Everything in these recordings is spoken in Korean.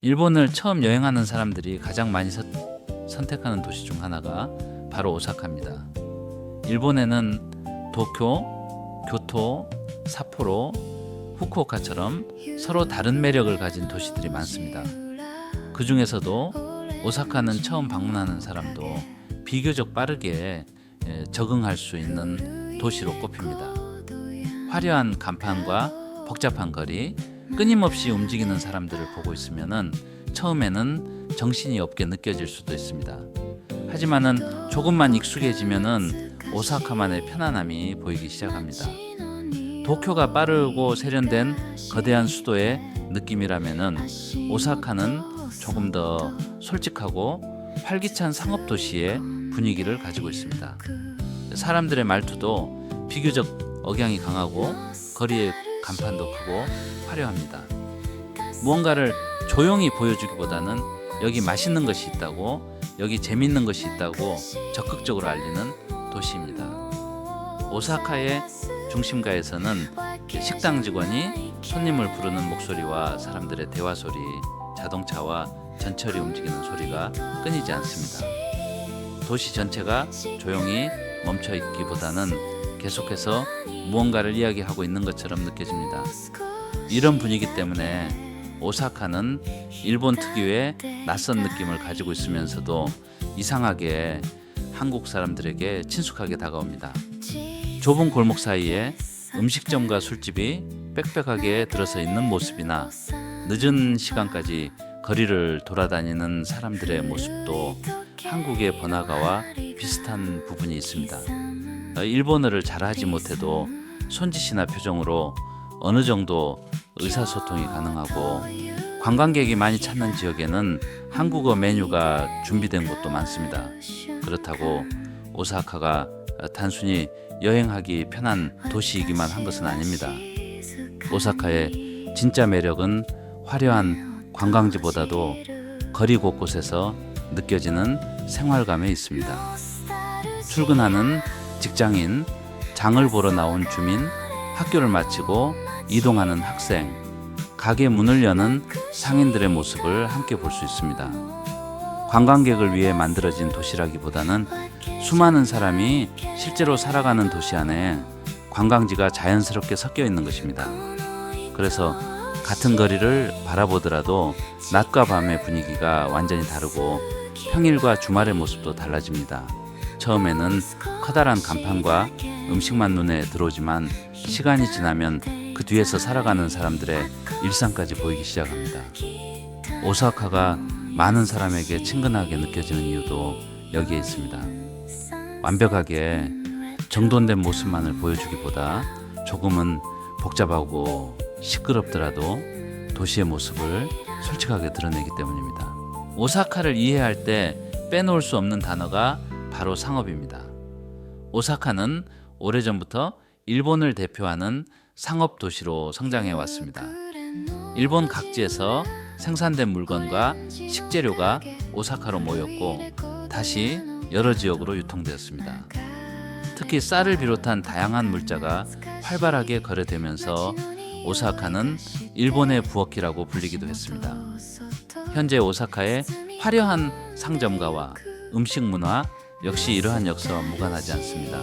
일본을 처음 여행하는 사람들이 가장 많이 선택하는 도시 중 하나가 바로 오사카입니다. 일본에는 도쿄, 교토, 삿포로, 후쿠오카처럼 서로 다른 매력을 가진 도시들이 많습니다. 그 중에서도 오사카는 처음 방문하는 사람도 비교적 빠르게 적응할 수 있는 도시로 꼽힙니다. 화려한 간판과 복잡한 거리, 끊임없이 움직이는 사람들을 보고 있으면은 처음에는 정신이 없게 느껴질 수도 있습니다. 하지만은 조금만 익숙해지면은 오사카만의 편안함이 보이기 시작합니다. 도쿄가 빠르고 세련된 거대한 수도의 느낌이라면은 오사카는 조금 더 솔직하고 활기찬 상업 도시의 분위기를 가지고 있습니다. 사람들의 말투도 비교적 억양이 강하고 거리의 간판도 크고 화려합니다. 무언가를 조용히 보여주기보다는 여기 맛있는 것이 있다고, 여기 재밌는 것이 있다고 적극적으로 알리는 도시입니다. 오사카의 중심가에서는 식당 직원이 손님을 부르는 목소리와 사람들의 대화 소리, 자동차와 전철이 움직이는 소리가 끊이지 않습니다. 도시 전체가 조용히 멈춰 있기보다는 계속해서 무언가를 이야기하고 있는 것처럼 느껴집니다. 이런 분위기 때문에 오사카는 일본 특유의 낯선 느낌을 가지고 있으면서도 이상하게 한국 사람들에게 친숙하게 다가옵니다. 좁은 골목 사이에 음식점과 술집이 빽빽하게 들어서 있는 모습이나 늦은 시간까지 거리를 돌아다니는 사람들의 모습도 한국의 번화가와 비슷한 부분이 있습니다. 일본어를 잘하지 못해도 손짓이나 표정으로 어느 정도 의사소통이 가능하고, 관광객이 많이 찾는 지역에는 한국어 메뉴가 준비된 곳도 많습니다. 그렇다고 오사카가 단순히 여행하기 편한 도시이기만 한 것은 아닙니다. 오사카의 진짜 매력은 화려한 관광지보다도 거리 곳곳에서 느껴지는 생활감에 있습니다. 출근하는 직장인, 장을 보러 나온 주민, 학교를 마치고 이동하는 학생, 가게 문을 여는 상인들의 모습을 함께 볼 수 있습니다. 관광객을 위해 만들어진 도시라기보다는 수많은 사람이 실제로 살아가는 도시 안에 관광지가 자연스럽게 섞여 있는 것입니다. 그래서 같은 거리를 바라보더라도 낮과 밤의 분위기가 완전히 다르고 평일과 주말의 모습도 달라집니다. 처음에는 커다란 간판과 음식만 눈에 들어오지만 시간이 지나면 그 뒤에서 살아가는 사람들의 일상까지 보이기 시작합니다. 오사카가 많은 사람에게 친근하게 느껴지는 이유도 여기에 있습니다. 완벽하게 정돈된 모습만을 보여주기보다 조금은 복잡하고 시끄럽더라도 도시의 모습을 솔직하게 드러내기 때문입니다. 오사카를 이해할 때 빼놓을 수 없는 단어가 바로 상업입니다. 오사카는 오래전부터 일본을 대표하는 상업 도시로 성장해 왔습니다. 일본 각지에서 생산된 물건과 식재료가 오사카로 모였고 다시 여러 지역으로 유통되었습니다. 특히 쌀을 비롯한 다양한 물자가 활발하게 거래되면서 오사카는 일본의 부엌이라고 불리기도 했습니다. 현재 오사카의 화려한 상점가와 음식 문화 역시 이러한 역사와 무관하지 않습니다.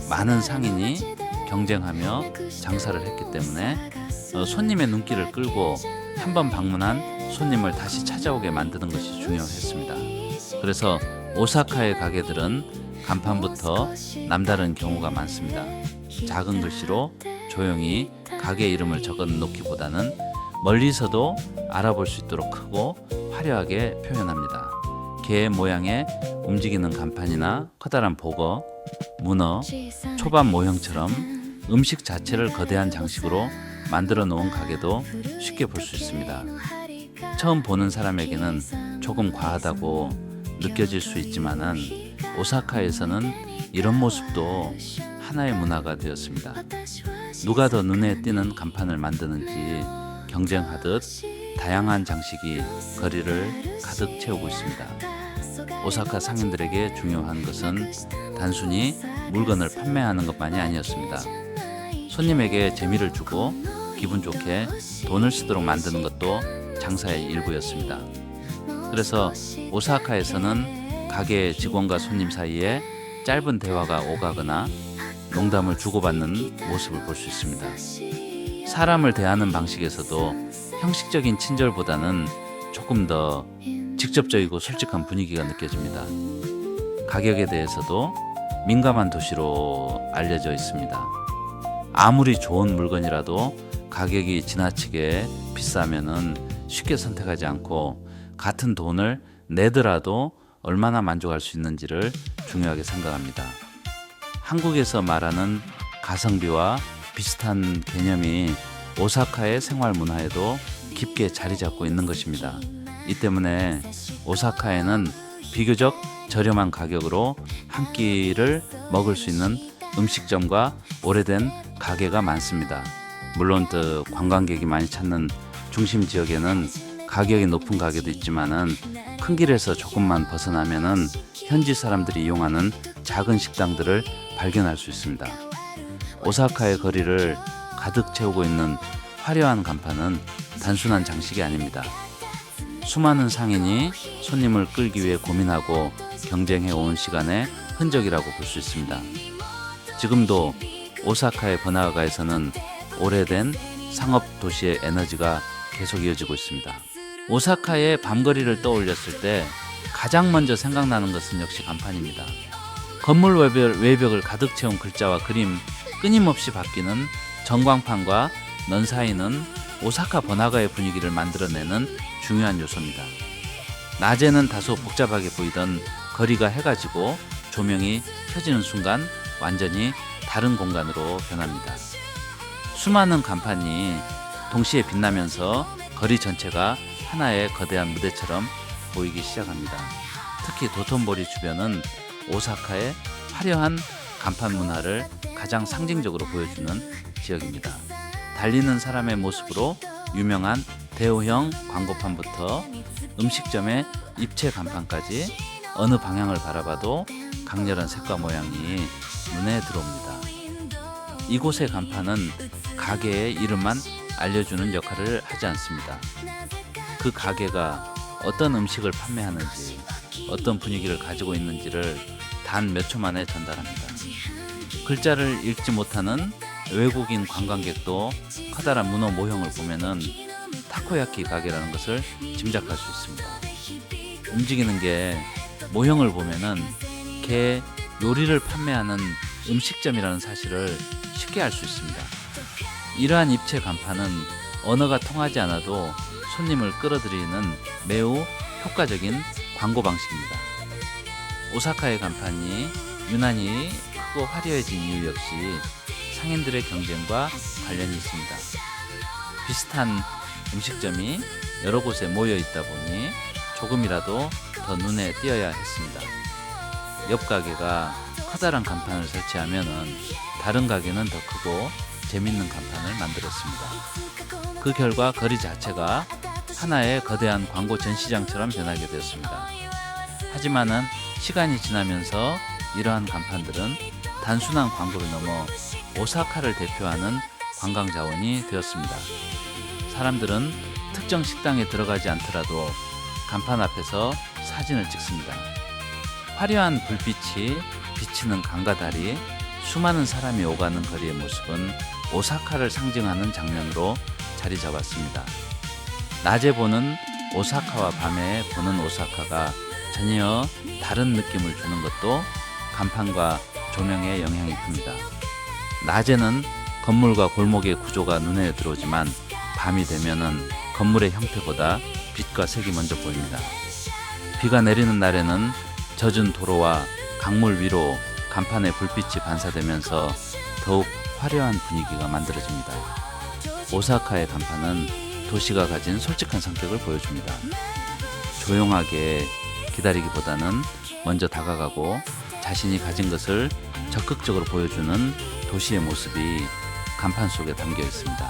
많은 상인이 경쟁하며 장사를 했기 때문에 손님의 눈길을 끌고 한번 방문한 손님을 다시 찾아오게 만드는 것이 중요했습니다. 그래서 오사카의 가게들은 간판부터 남다른 경우가 많습니다. 작은 글씨로 조용히 가게 이름을 적어 놓기보다는 멀리서도 알아볼 수 있도록 크고 화려하게 표현합니다. 개 모양의 움직이는 간판이나 커다란 보거, 문어, 초밥 모형처럼 음식 자체를 거대한 장식으로 만들어 놓은 가게도 쉽게 볼 수 있습니다. 처음 보는 사람에게는 조금 과하다고 느껴질 수 있지만은 오사카에서는 이런 모습도 하나의 문화가 되었습니다. 누가 더 눈에 띄는 간판을 만드는지 경쟁하듯 다양한 장식이 거리를 가득 채우고 있습니다. 오사카 상인들에게 중요한 것은 단순히 물건을 판매하는 것만이 아니었습니다. 손님에게 재미를 주고 기분 좋게 돈을 쓰도록 만드는 것도 장사의 일부였습니다. 그래서 오사카에서는 가게 직원과 손님 사이에 짧은 대화가 오가거나 농담을 주고받는 모습을 볼 수 있습니다. 사람을 대하는 방식에서도 형식적인 친절보다는 조금 더 직접적이고 솔직한 분위기가 느껴집니다. 가격에 대해서도 민감한 도시로 알려져 있습니다. 아무리 좋은 물건이라도 가격이 지나치게 비싸면은 쉽게 선택하지 않고 같은 돈을 내더라도 얼마나 만족할 수 있는지를 중요하게 생각합니다. 한국에서 말하는 가성비와 비슷한 개념이 오사카의 생활 문화에도 깊게 자리 잡고 있는 것입니다. 이 때문에 오사카에는 비교적 저렴한 가격으로 한 끼를 먹을 수 있는 음식점과 오래된 가게가 많습니다. 물론 또 관광객이 많이 찾는 중심 지역에는 가격이 높은 가게도 있지만은 큰 길에서 조금만 벗어나면은 현지 사람들이 이용하는 작은 식당들을 발견할 수 있습니다. 오사카의 거리를 가득 채우고 있는 화려한 간판은 단순한 장식이 아닙니다. 수많은 상인이 손님을 끌기 위해 고민하고 경쟁해 온 시간의 흔적이라고 볼 수 있습니다. 지금도 오사카의 번화가에서는 오래된 상업 도시의 에너지가 계속 이어지고 있습니다. 오사카의 밤거리를 떠올렸을 때 가장 먼저 생각나는 것은 역시 간판입니다. 건물 외벽을 가득 채운 글자와 그림, 끊임없이 바뀌는 전광판과 넌사인은 오사카 번화가의 분위기를 만들어내는 중요한 요소입니다. 낮에는 다소 복잡하게 보이던 거리가 해가 지고 조명이 켜지는 순간 완전히 다른 공간으로 변합니다. 수많은 간판이 동시에 빛나면서 거리 전체가 하나의 거대한 무대처럼 보이기 시작합니다. 특히 도톤보리 주변은 오사카의 화려한 간판 문화를 가장 상징적으로 보여주는 지역입니다. 달리는 사람의 모습으로 유명한 대호형 광고판부터 음식점의 입체 간판까지 어느 방향을 바라봐도 강렬한 색과 모양이 눈에 들어옵니다. 이곳의 간판은 가게의 이름만 알려주는 역할을 하지 않습니다. 그 가게가 어떤 음식을 판매하는지, 어떤 분위기를 가지고 있는지를 단 몇 초 만에 전달합니다. 글자를 읽지 못하는 외국인 관광객도 커다란 문어 모형을 보면은 타코야키 가게라는 것을 짐작할 수 있습니다. 움직이는 게 모형을 보면은 개 요리를 판매하는 음식점이라는 사실을 쉽게 알 수 있습니다. 이러한 입체 간판은 언어가 통하지 않아도 손님을 끌어들이는 매우 효과적인 광고 방식입니다. 오사카의 간판이 유난히 크고 화려해진 이유 역시 상인들의 경쟁과 관련이 있습니다. 비슷한 음식점이 여러 곳에 모여 있다 보니 조금이라도 더 눈에 띄어야 했습니다. 옆 가게가 커다란 간판을 설치하면은 다른 가게는 더 크고 재밌는 간판을 만들었습니다. 그 결과 거리 자체가 하나의 거대한 광고 전시장처럼 변하게 되었습니다. 하지만은 시간이 지나면서 이러한 간판들은 단순한 광고를 넘어 오사카를 대표하는 관광 자원이 되었습니다. 사람들은 특정 식당에 들어가지 않더라도 간판 앞에서 사진을 찍습니다. 화려한 불빛이 비치는 강과 다리, 수많은 사람이 오가는 거리의 모습은 오사카를 상징하는 장면으로 자리 잡았습니다. 낮에 보는 오사카와 밤에 보는 오사카가 전혀 다른 느낌을 주는 것도 간판과 조명의 영향이 큽니다. 낮에는 건물과 골목의 구조가 눈에 들어오지만 밤이 되면은 건물의 형태보다 빛과 색이 먼저 보입니다. 비가 내리는 날에는 젖은 도로와 강물 위로 간판의 불빛이 반사되면서 더욱 화려한 분위기가 만들어집니다. 오사카의 간판은 도시가 가진 솔직한 성격을 보여줍니다. 조용하게 기다리기보다는 먼저 다가가고 자신이 가진 것을 적극적으로 보여주는 도시의 모습이 간판 속에 담겨 있습니다.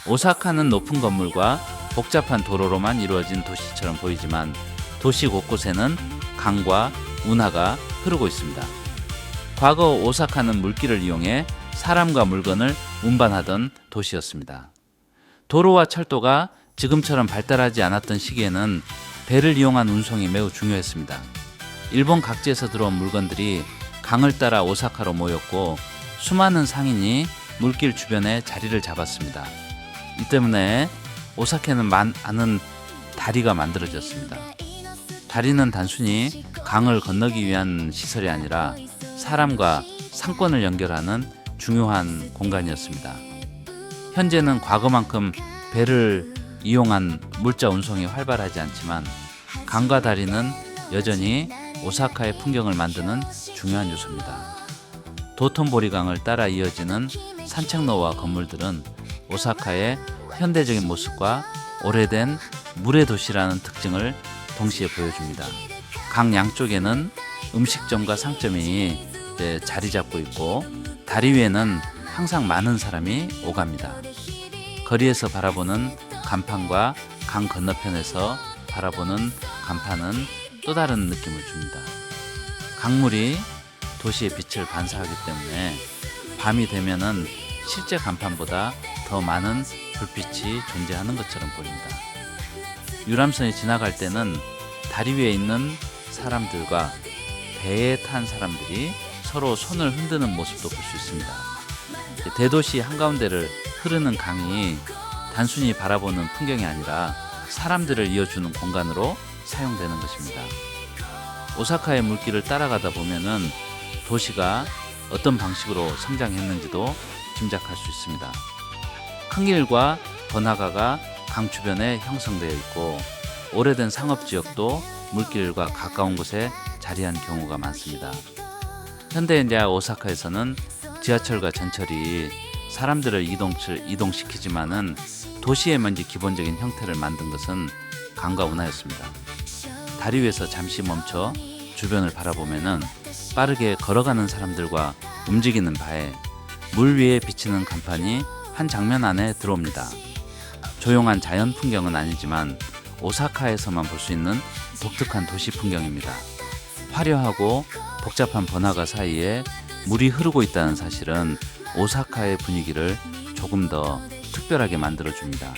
오사카는 높은 건물과 복잡한 도로로만 이루어진 도시처럼 보이지만 도시 곳곳에는 강과 운하가 흐르고 있습니다. 과거 오사카는 물길을 이용해 사람과 물건을 운반하던 도시였습니다. 도로와 철도가 지금처럼 발달하지 않았던 시기에는 배를 이용한 운송이 매우 중요했습니다. 일본 각지에서 들어온 물건들이 강을 따라 오사카로 모였고 수많은 상인이 물길 주변에 자리를 잡았습니다. 이 때문에 오사카에는 많은 다리가 만들어졌습니다. 다리는 단순히 강을 건너기 위한 시설이 아니라 사람과 상권을 연결하는 중요한 공간이었습니다. 현재는 과거만큼 배를 이용한 물자 운송이 활발하지 않지만 강과 다리는 여전히 오사카의 풍경을 만드는 중요한 요소입니다. 도톤보리강을 따라 이어지는 산책로와 건물들은 오사카의 현대적인 모습과 오래된 물의 도시라는 특징을 동시에 보여줍니다. 강 양쪽에는 음식점과 상점이 자리 잡고 있고 다리 위에는 항상 많은 사람이 오갑니다. 거리에서 바라보는 간판과 강 건너편에서 바라보는 간판은 또 다른 느낌을 줍니다. 강물이 도시의 빛을 반사하기 때문에 밤이 되면은 실제 간판보다 더 많은 불빛이 존재하는 것처럼 보입니다. 유람선이 지나갈 때는 다리 위에 있는 사람들과 배에 탄 사람들이 서로 손을 흔드는 모습도 볼 수 있습니다. 대도시 한가운데를 흐르는 강이 단순히 바라보는 풍경이 아니라 사람들을 이어주는 공간으로 사용되는 것입니다. 오사카의 물길을 따라가다 보면은 도시가 어떤 방식으로 성장했는지도 짐작할 수 있습니다. 큰 길과 번화가가 강 주변에 형성되어 있고 오래된 상업지역도 물길과 가까운 곳에 자리한 경우가 많습니다. 현대인자 오사카에서는 지하철과 전철이 사람들을 이동시키지만은 도시의 먼지 기본적인 형태를 만든 것은 강과 운하였습니다. 다리 위에서 잠시 멈춰 주변을 바라보면은 빠르게 걸어가는 사람들과 움직이는 바에 물 위에 비치는 간판이 한 장면 안에 들어옵니다. 조용한 자연 풍경은 아니지만 오사카에서만 볼 수 있는 독특한 도시 풍경입니다. 화려하고 복잡한 번화가 사이에 물이 흐르고 있다는 사실은 오사카의 분위기를 조금 더 특별하게 만들어줍니다.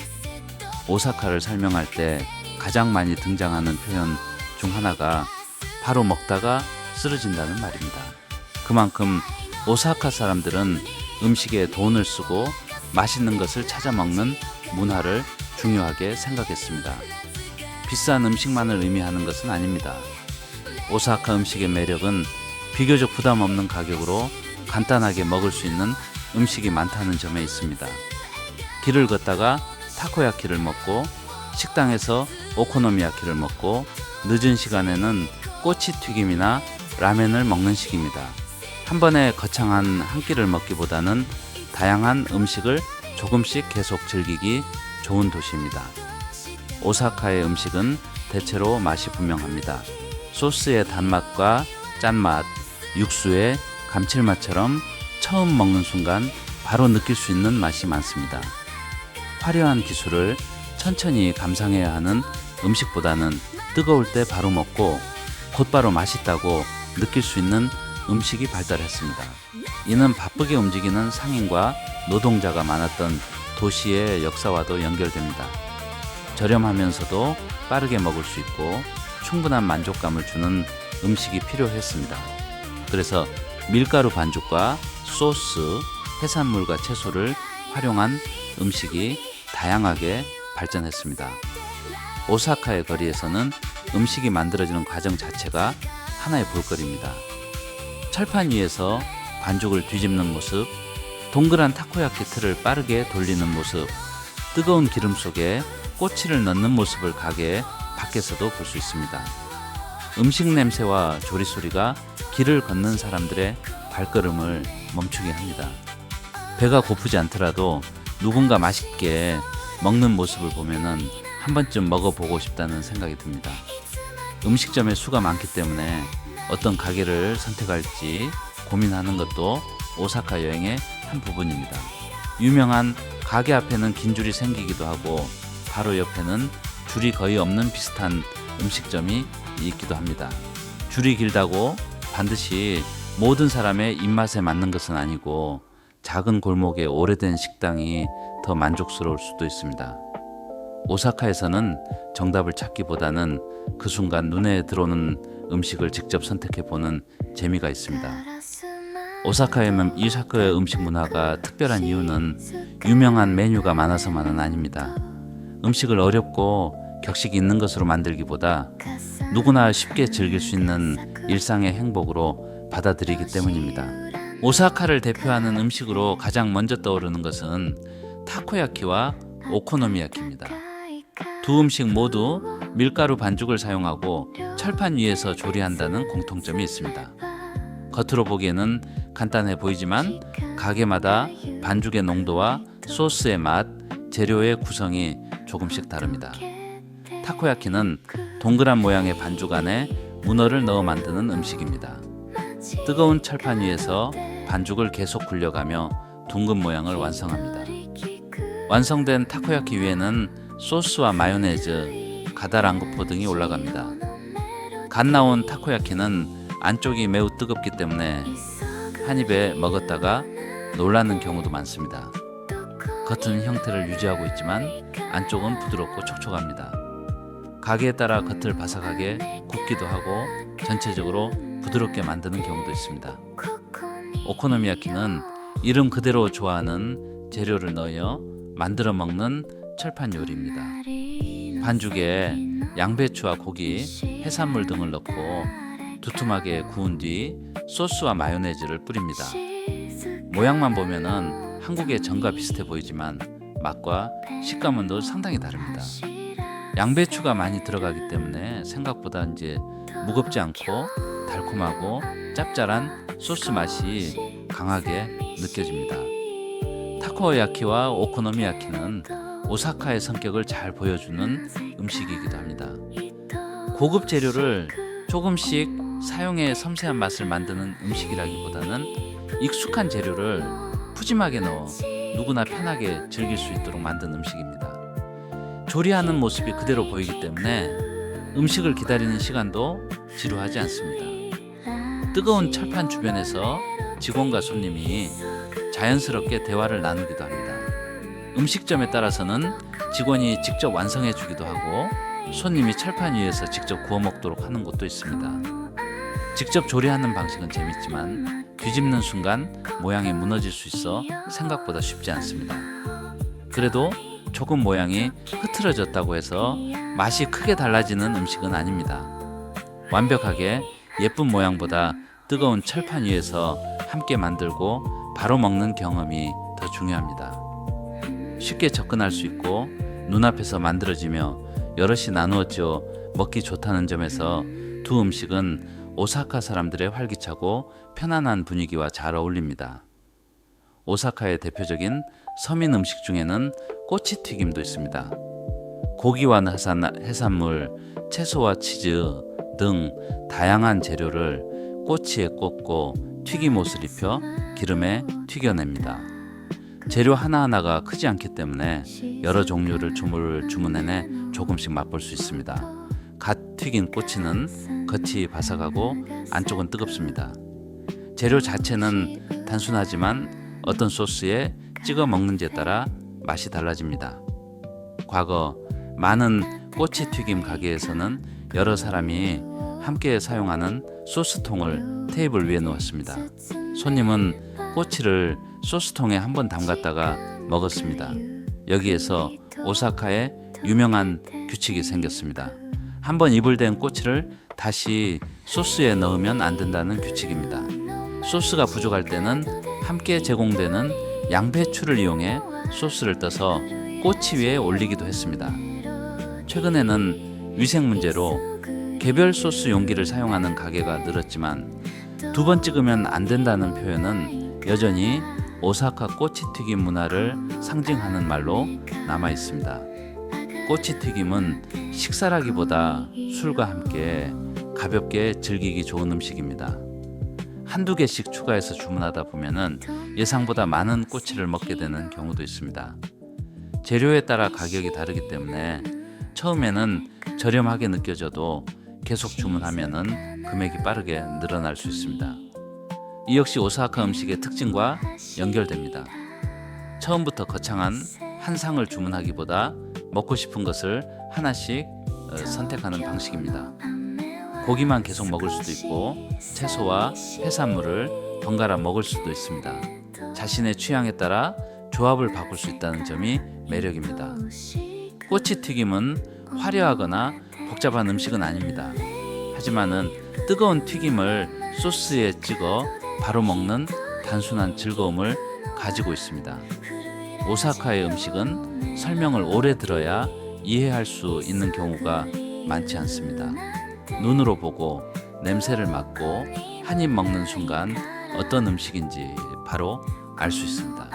오사카를 설명할 때 가장 많이 등장하는 표현 중 하나가 바로 먹다가 쓰러진다는 말입니다. 그만큼 오사카 사람들은 음식에 돈을 쓰고 맛있는 것을 찾아 먹는 문화를 중요하게 생각했습니다. 비싼 음식만을 의미하는 것은 아닙니다. 오사카 음식의 매력은 비교적 부담 없는 가격으로 간단하게 먹을 수 있는 음식이 많다는 점에 있습니다. 길을 걷다가 타코야키를 먹고 식당에서 오코노미야키를 먹고 늦은 시간에는 꼬치 튀김이나 라멘을 먹는 식입니다. 한 번에 거창한 한 끼를 먹기보다는 다양한 음식을 조금씩 계속 즐기기 좋은 도시입니다. 오사카의 음식은 대체로 맛이 분명합니다. 소스의 단맛과 짠맛, 육수의 감칠맛처럼 처음 먹는 순간 바로 느낄 수 있는 맛이 많습니다. 화려한 기술을 천천히 감상해야 하는 음식보다는 뜨거울 때 바로 먹고 곧바로 맛있다고 느낄 수 있는 음식이 발달했습니다. 이는 바쁘게 움직이는 상인과 노동자가 많았던 도시의 역사와도 연결됩니다. 저렴하면서도 빠르게 먹을 수 있고 충분한 만족감을 주는 음식이 필요했습니다. 그래서 밀가루 반죽과 소스, 해산물과 채소를 활용한 음식이 다양하게 발전했습니다. 오사카의 거리에서는 음식이 만들어지는 과정 자체가 하나의 볼거리입니다. 철판 위에서 반죽을 뒤집는 모습, 동그란 타코야키 틀을 빠르게 돌리는 모습, 뜨거운 기름 속에 꼬치를 넣는 모습을 가게 밖에서도 볼 수 있습니다. 음식 냄새와 조리 소리가 길을 걷는 사람들의 발걸음을 멈추게 합니다. 배가 고프지 않더라도 누군가 맛있게 먹는 모습을 보면은 한 번쯤 먹어보고 싶다는 생각이 듭니다. 음식점의 수가 많기 때문에 어떤 가게를 선택할지 고민하는 것도 오사카 여행의 한 부분입니다. 유명한 가게 앞에는 긴 줄이 생기기도 하고 바로 옆에는 줄이 거의 없는 비슷한 음식점이 있기도 합니다. 줄이 길다고 반드시 모든 사람의 입맛에 맞는 것은 아니고 작은 골목의 오래된 식당이 더 만족스러울 수도 있습니다. 오사카에서는 정답을 찾기보다는 그 순간 눈에 들어오는 음식을 직접 선택해보는 재미가 있습니다. 오사카의 음식 문화가 특별한 이유는 유명한 메뉴가 많아서만은 아닙니다. 음식을 어렵고 격식이 있는 것으로 만들기보다 누구나 쉽게 즐길 수 있는 일상의 행복으로 받아들이기 때문입니다. 오사카를 대표하는 음식으로 가장 먼저 떠오르는 것은 타코야키와 오코노미야키입니다. 두 음식 모두 밀가루 반죽을 사용하고 철판 위에서 조리한다는 공통점이 있습니다. 겉으로 보기에는 간단해 보이지만 가게마다 반죽의 농도와 소스의 맛, 재료의 구성이 조금씩 다릅니다. 타코야키는 동그란 모양의 반죽 안에 문어를 넣어 만드는 음식입니다. 뜨거운 철판 위에서 반죽을 계속 굴려가며 둥근 모양을 완성합니다. 완성된 타코야키 위에는 소스와 마요네즈, 가다랑구포 등이 올라갑니다. 갓 나온 타코야키는 안쪽이 매우 뜨겁기 때문에 한 입에 먹었다가 놀라는 경우도 많습니다. 겉은 형태를 유지하고 있지만 안쪽은 부드럽고 촉촉합니다. 가게에 따라 겉을 바삭하게 굽기도 하고 전체적으로 부드럽게 만드는 경우도 있습니다. 오코노미야키는 이름 그대로 좋아하는 재료를 넣어 만들어 먹는 철판 요리입니다. 반죽에 양배추와 고기, 해산물 등을 넣고 두툼하게 구운 뒤 소스와 마요네즈를 뿌립니다. 모양만 보면은 한국의 전과 비슷해 보이지만 맛과 식감은 또 상당히 다릅니다. 양배추가 많이 들어가기 때문에 생각보다 무겁지 않고 달콤하고 짭짤한 소스 맛이 강하게 느껴집니다. 타코야키와 오코노미야키는 오사카의 성격을 잘 보여주는 음식이기도 합니다. 고급 재료를 조금씩 사용해 섬세한 맛을 만드는 음식이라기보다는 익숙한 재료를 푸짐하게 넣어 누구나 편하게 즐길 수 있도록 만든 음식입니다. 조리하는 모습이 그대로 보이기 때문에 음식을 기다리는 시간도 지루하지 않습니다. 뜨거운 철판 주변에서 직원과 손님이 자연스럽게 대화를 나누기도 합니다. 음식점에 따라서는 직원이 직접 완성해 주기도 하고 손님이 철판 위에서 직접 구워 먹도록 하는 곳도 있습니다. 직접 조리하는 방식은 재밌지만 뒤집는 순간 모양이 무너질 수 있어 생각보다 쉽지 않습니다. 그래도 조금 모양이 흐트러졌다고 해서 맛이 크게 달라지는 음식은 아닙니다. 완벽하게 예쁜 모양보다 뜨거운 철판 위에서 함께 만들고 바로 먹는 경험이 더 중요합니다. 쉽게 접근할 수 있고 눈앞에서 만들어지며 여럿이 나누어져 먹기 좋다는 점에서 두 음식은 오사카 사람들의 활기차고 편안한 분위기와 잘 어울립니다. 오사카의 대표적인 서민 음식 중에는 꼬치튀김도 있습니다. 고기와 해산물, 채소와 치즈 등 다양한 재료를 꼬치에 꽂고 튀김옷을 입혀 기름에 튀겨냅니다. 재료 하나하나가 크지 않기 때문에 여러 종류를 주문해내 조금씩 맛볼 수 있습니다. 갓 튀긴 꼬치는 겉이 바삭하고 안쪽은 뜨겁습니다. 재료 자체는 단순하지만 어떤 소스에 찍어 먹는지에 따라 맛이 달라집니다. 과거 많은 꼬치튀김 가게에서는 여러 사람이 함께 사용하는 소스통을 테이블 위에 놓았습니다. 손님은 꼬치를 소스통에 한번 담갔다가 먹었습니다. 여기에서 오사카의 유명한 규칙이 생겼습니다. 한번 입을 댄 꼬치를 다시 소스에 넣으면 안 된다는 규칙입니다. 소스가 부족할 때는 함께 제공되는 양배추를 이용해 소스를 떠서 꼬치 위에 올리기도 했습니다. 최근에는 위생 문제로 개별 소스 용기를 사용하는 가게가 늘었지만 두 번 찍으면 안 된다는 표현은 여전히 오사카 꼬치튀김 문화를 상징하는 말로 남아 있습니다. 꼬치튀김은 식사라기보다 술과 함께 가볍게 즐기기 좋은 음식입니다. 한두 개씩 추가해서 주문하다 보면은 예상보다 많은 꼬치를 먹게 되는 경우도 있습니다. 재료에 따라 가격이 다르기 때문에 처음에는 저렴하게 느껴져도 계속 주문하면은 금액이 빠르게 늘어날 수 있습니다. 이 역시 오사카 음식의 특징과 연결됩니다. 처음부터 거창한 한 상을 주문하기보다 먹고 싶은 것을 하나씩 선택하는 방식입니다. 고기만 계속 먹을 수도 있고 채소와 해산물을 번갈아 먹을 수도 있습니다. 자신의 취향에 따라 조합을 바꿀 수 있다는 점이 매력입니다. 꼬치 튀김은 화려하거나 복잡한 음식은 아닙니다. 하지만은 뜨거운 튀김을 소스에 찍어 바로 먹는 단순한 즐거움을 가지고 있습니다. 오사카의 음식은 설명을 오래 들어야 이해할 수 있는 경우가 많지 않습니다. 눈으로 보고 냄새를 맡고 한 입 먹는 순간 어떤 음식인지 바로 알 수 있습니다.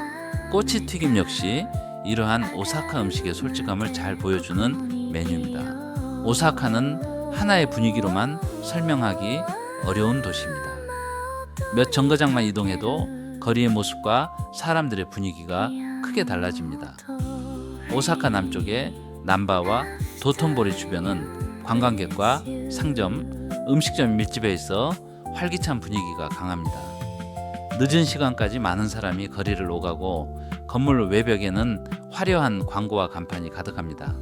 꼬치 튀김 역시 이러한 오사카 음식의 솔직함을 잘 보여주는 메뉴입니다. 오사카는 하나의 분위기로만 설명하기 어려운 도시입니다. 몇 정거장만 이동해도 거리의 모습과 사람들의 분위기가 크게 달라집니다. 오사카 남쪽의 남바와 도톤보리 주변은 관광객과 상점, 음식점 밀집해 있어 활기찬 분위기가 강합니다. 늦은 시간까지 많은 사람이 거리를 오가고 건물 외벽에는 화려한 광고와 간판이 가득합니다.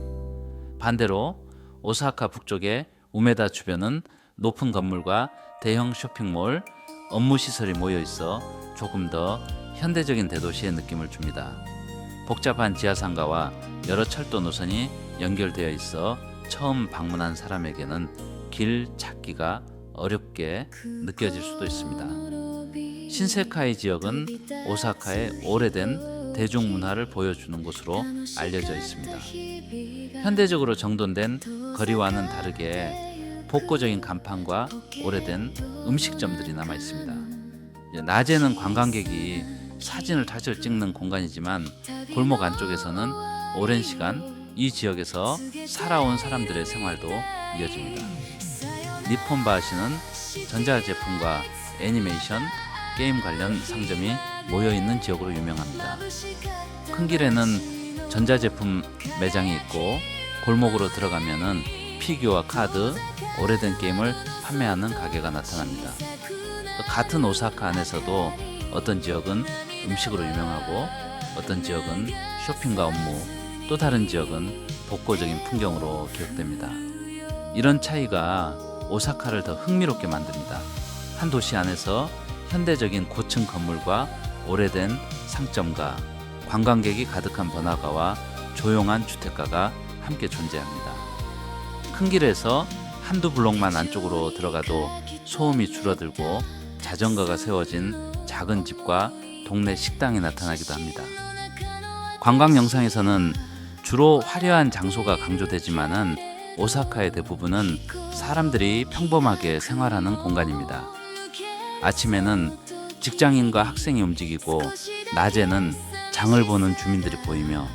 반대로 오사카 북쪽의 우메다 주변은 높은 건물과 대형 쇼핑몰, 업무시설이 모여 있어 조금 더 현대적인 대도시의 느낌을 줍니다. 복잡한 지하상가와 여러 철도 노선이 연결되어 있어 처음 방문한 사람에게는 길 찾기가 어렵게 느껴질 수도 있습니다. 신세카이 지역은 오사카의 오래된 대중문화를 보여주는 곳으로 알려져 있습니다. 현대적으로 정돈된 거리와는 다르게 복고적인 간판과 오래된 음식점들이 남아 있습니다. 낮에는 관광객이 사진을 자주 찍는 공간이지만 골목 안쪽에서는 오랜 시간 이 지역에서 살아온 사람들의 생활도 이어집니다. 니폰바시는 전자제품과 애니메이션, 게임 관련 상점이 모여있는 지역으로 유명합니다. 큰 길에는 전자제품 매장이 있고 골목으로 들어가면은 피규어와 카드, 오래된 게임을 판매하는 가게가 나타납니다. 같은 오사카 안에서도 어떤 지역은 음식으로 유명하고 어떤 지역은 쇼핑과 업무, 또 다른 지역은 복고적인 풍경으로 기억됩니다. 이런 차이가 오사카를 더 흥미롭게 만듭니다. 한 도시 안에서 현대적인 고층 건물과 오래된 상점과 관광객이 가득한 번화가와 조용한 주택가가 함께 존재합니다. 큰 길에서 한두 블록만 안쪽으로 들어가도 소음이 줄어들고 자전거가 세워진 작은 집과 동네 식당이 나타나기도 합니다. 관광 영상에서는 주로 화려한 장소가 강조되지만은 오사카의 대부분은 사람들이 평범하게 생활하는 공간입니다. 아침에는 직장인과 학생이 움직이고 낮에는 장을 보는 주민들이 보이며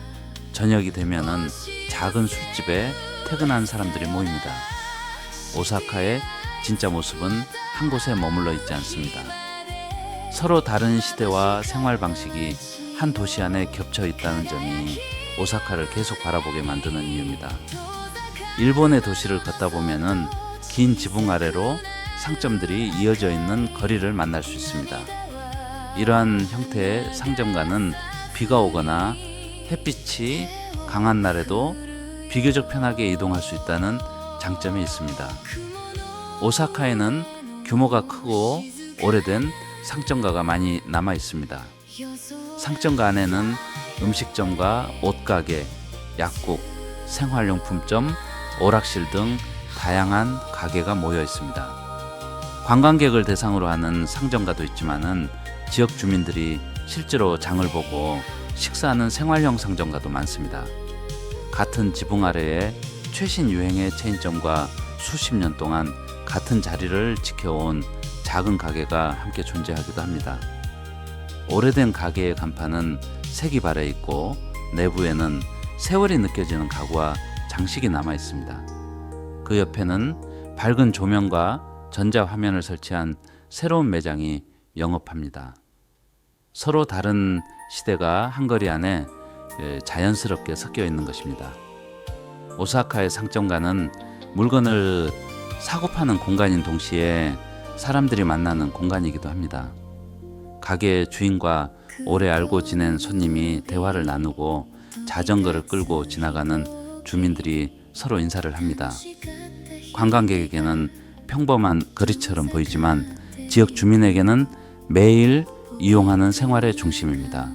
저녁이 되면은 작은 술집에 퇴근한 사람들이 모입니다. 오사카의 진짜 모습은 한 곳에 머물러 있지 않습니다. 서로 다른 시대와 생활 방식이 한 도시 안에 겹쳐 있다는 점이 오사카를 계속 바라보게 만드는 이유입니다. 일본의 도시를 걷다 보면은 긴 지붕 아래로 상점들이 이어져 있는 거리를 만날 수 있습니다. 이러한 형태의 상점가는 비가 오거나 햇빛이 강한 날에도 비교적 편하게 이동할 수 있다는 장점이 있습니다. 오사카에는 규모가 크고 오래된 상점가가 많이 남아 있습니다. 상점가 안에는 음식점과 옷가게, 약국, 생활용품점, 오락실 등 다양한 가게가 모여 있습니다. 관광객을 대상으로 하는 상점가도 있지만은 지역 주민들이 실제로 장을 보고 식사하는 생활형 상점가도 많습니다. 같은 지붕 아래에 최신 유행의 체인점과 수십 년 동안 같은 자리를 지켜온 작은 가게가 함께 존재하기도 합니다. 오래된 가게의 간판은 색이 발해 있고 내부에는 세월이 느껴지는 가구와 장식이 남아 있습니다. 그 옆에는 밝은 조명과 전자화면을 설치한 새로운 매장이 영업합니다. 서로 다른 시대가 한거리 안에 자연스럽게 섞여 있는 것입니다. 오사카의 상점가는 물건을 사고 파는 공간인 동시에 사람들이 만나는 공간이기도 합니다. 가게의 주인과 오래 알고 지낸 손님이 대화를 나누고 자전거를 끌고 지나가는 주민들이 서로 인사를 합니다. 관광객에게는 평범한 거리처럼 보이지만 지역 주민에게는 매일 이용하는 생활의 중심입니다.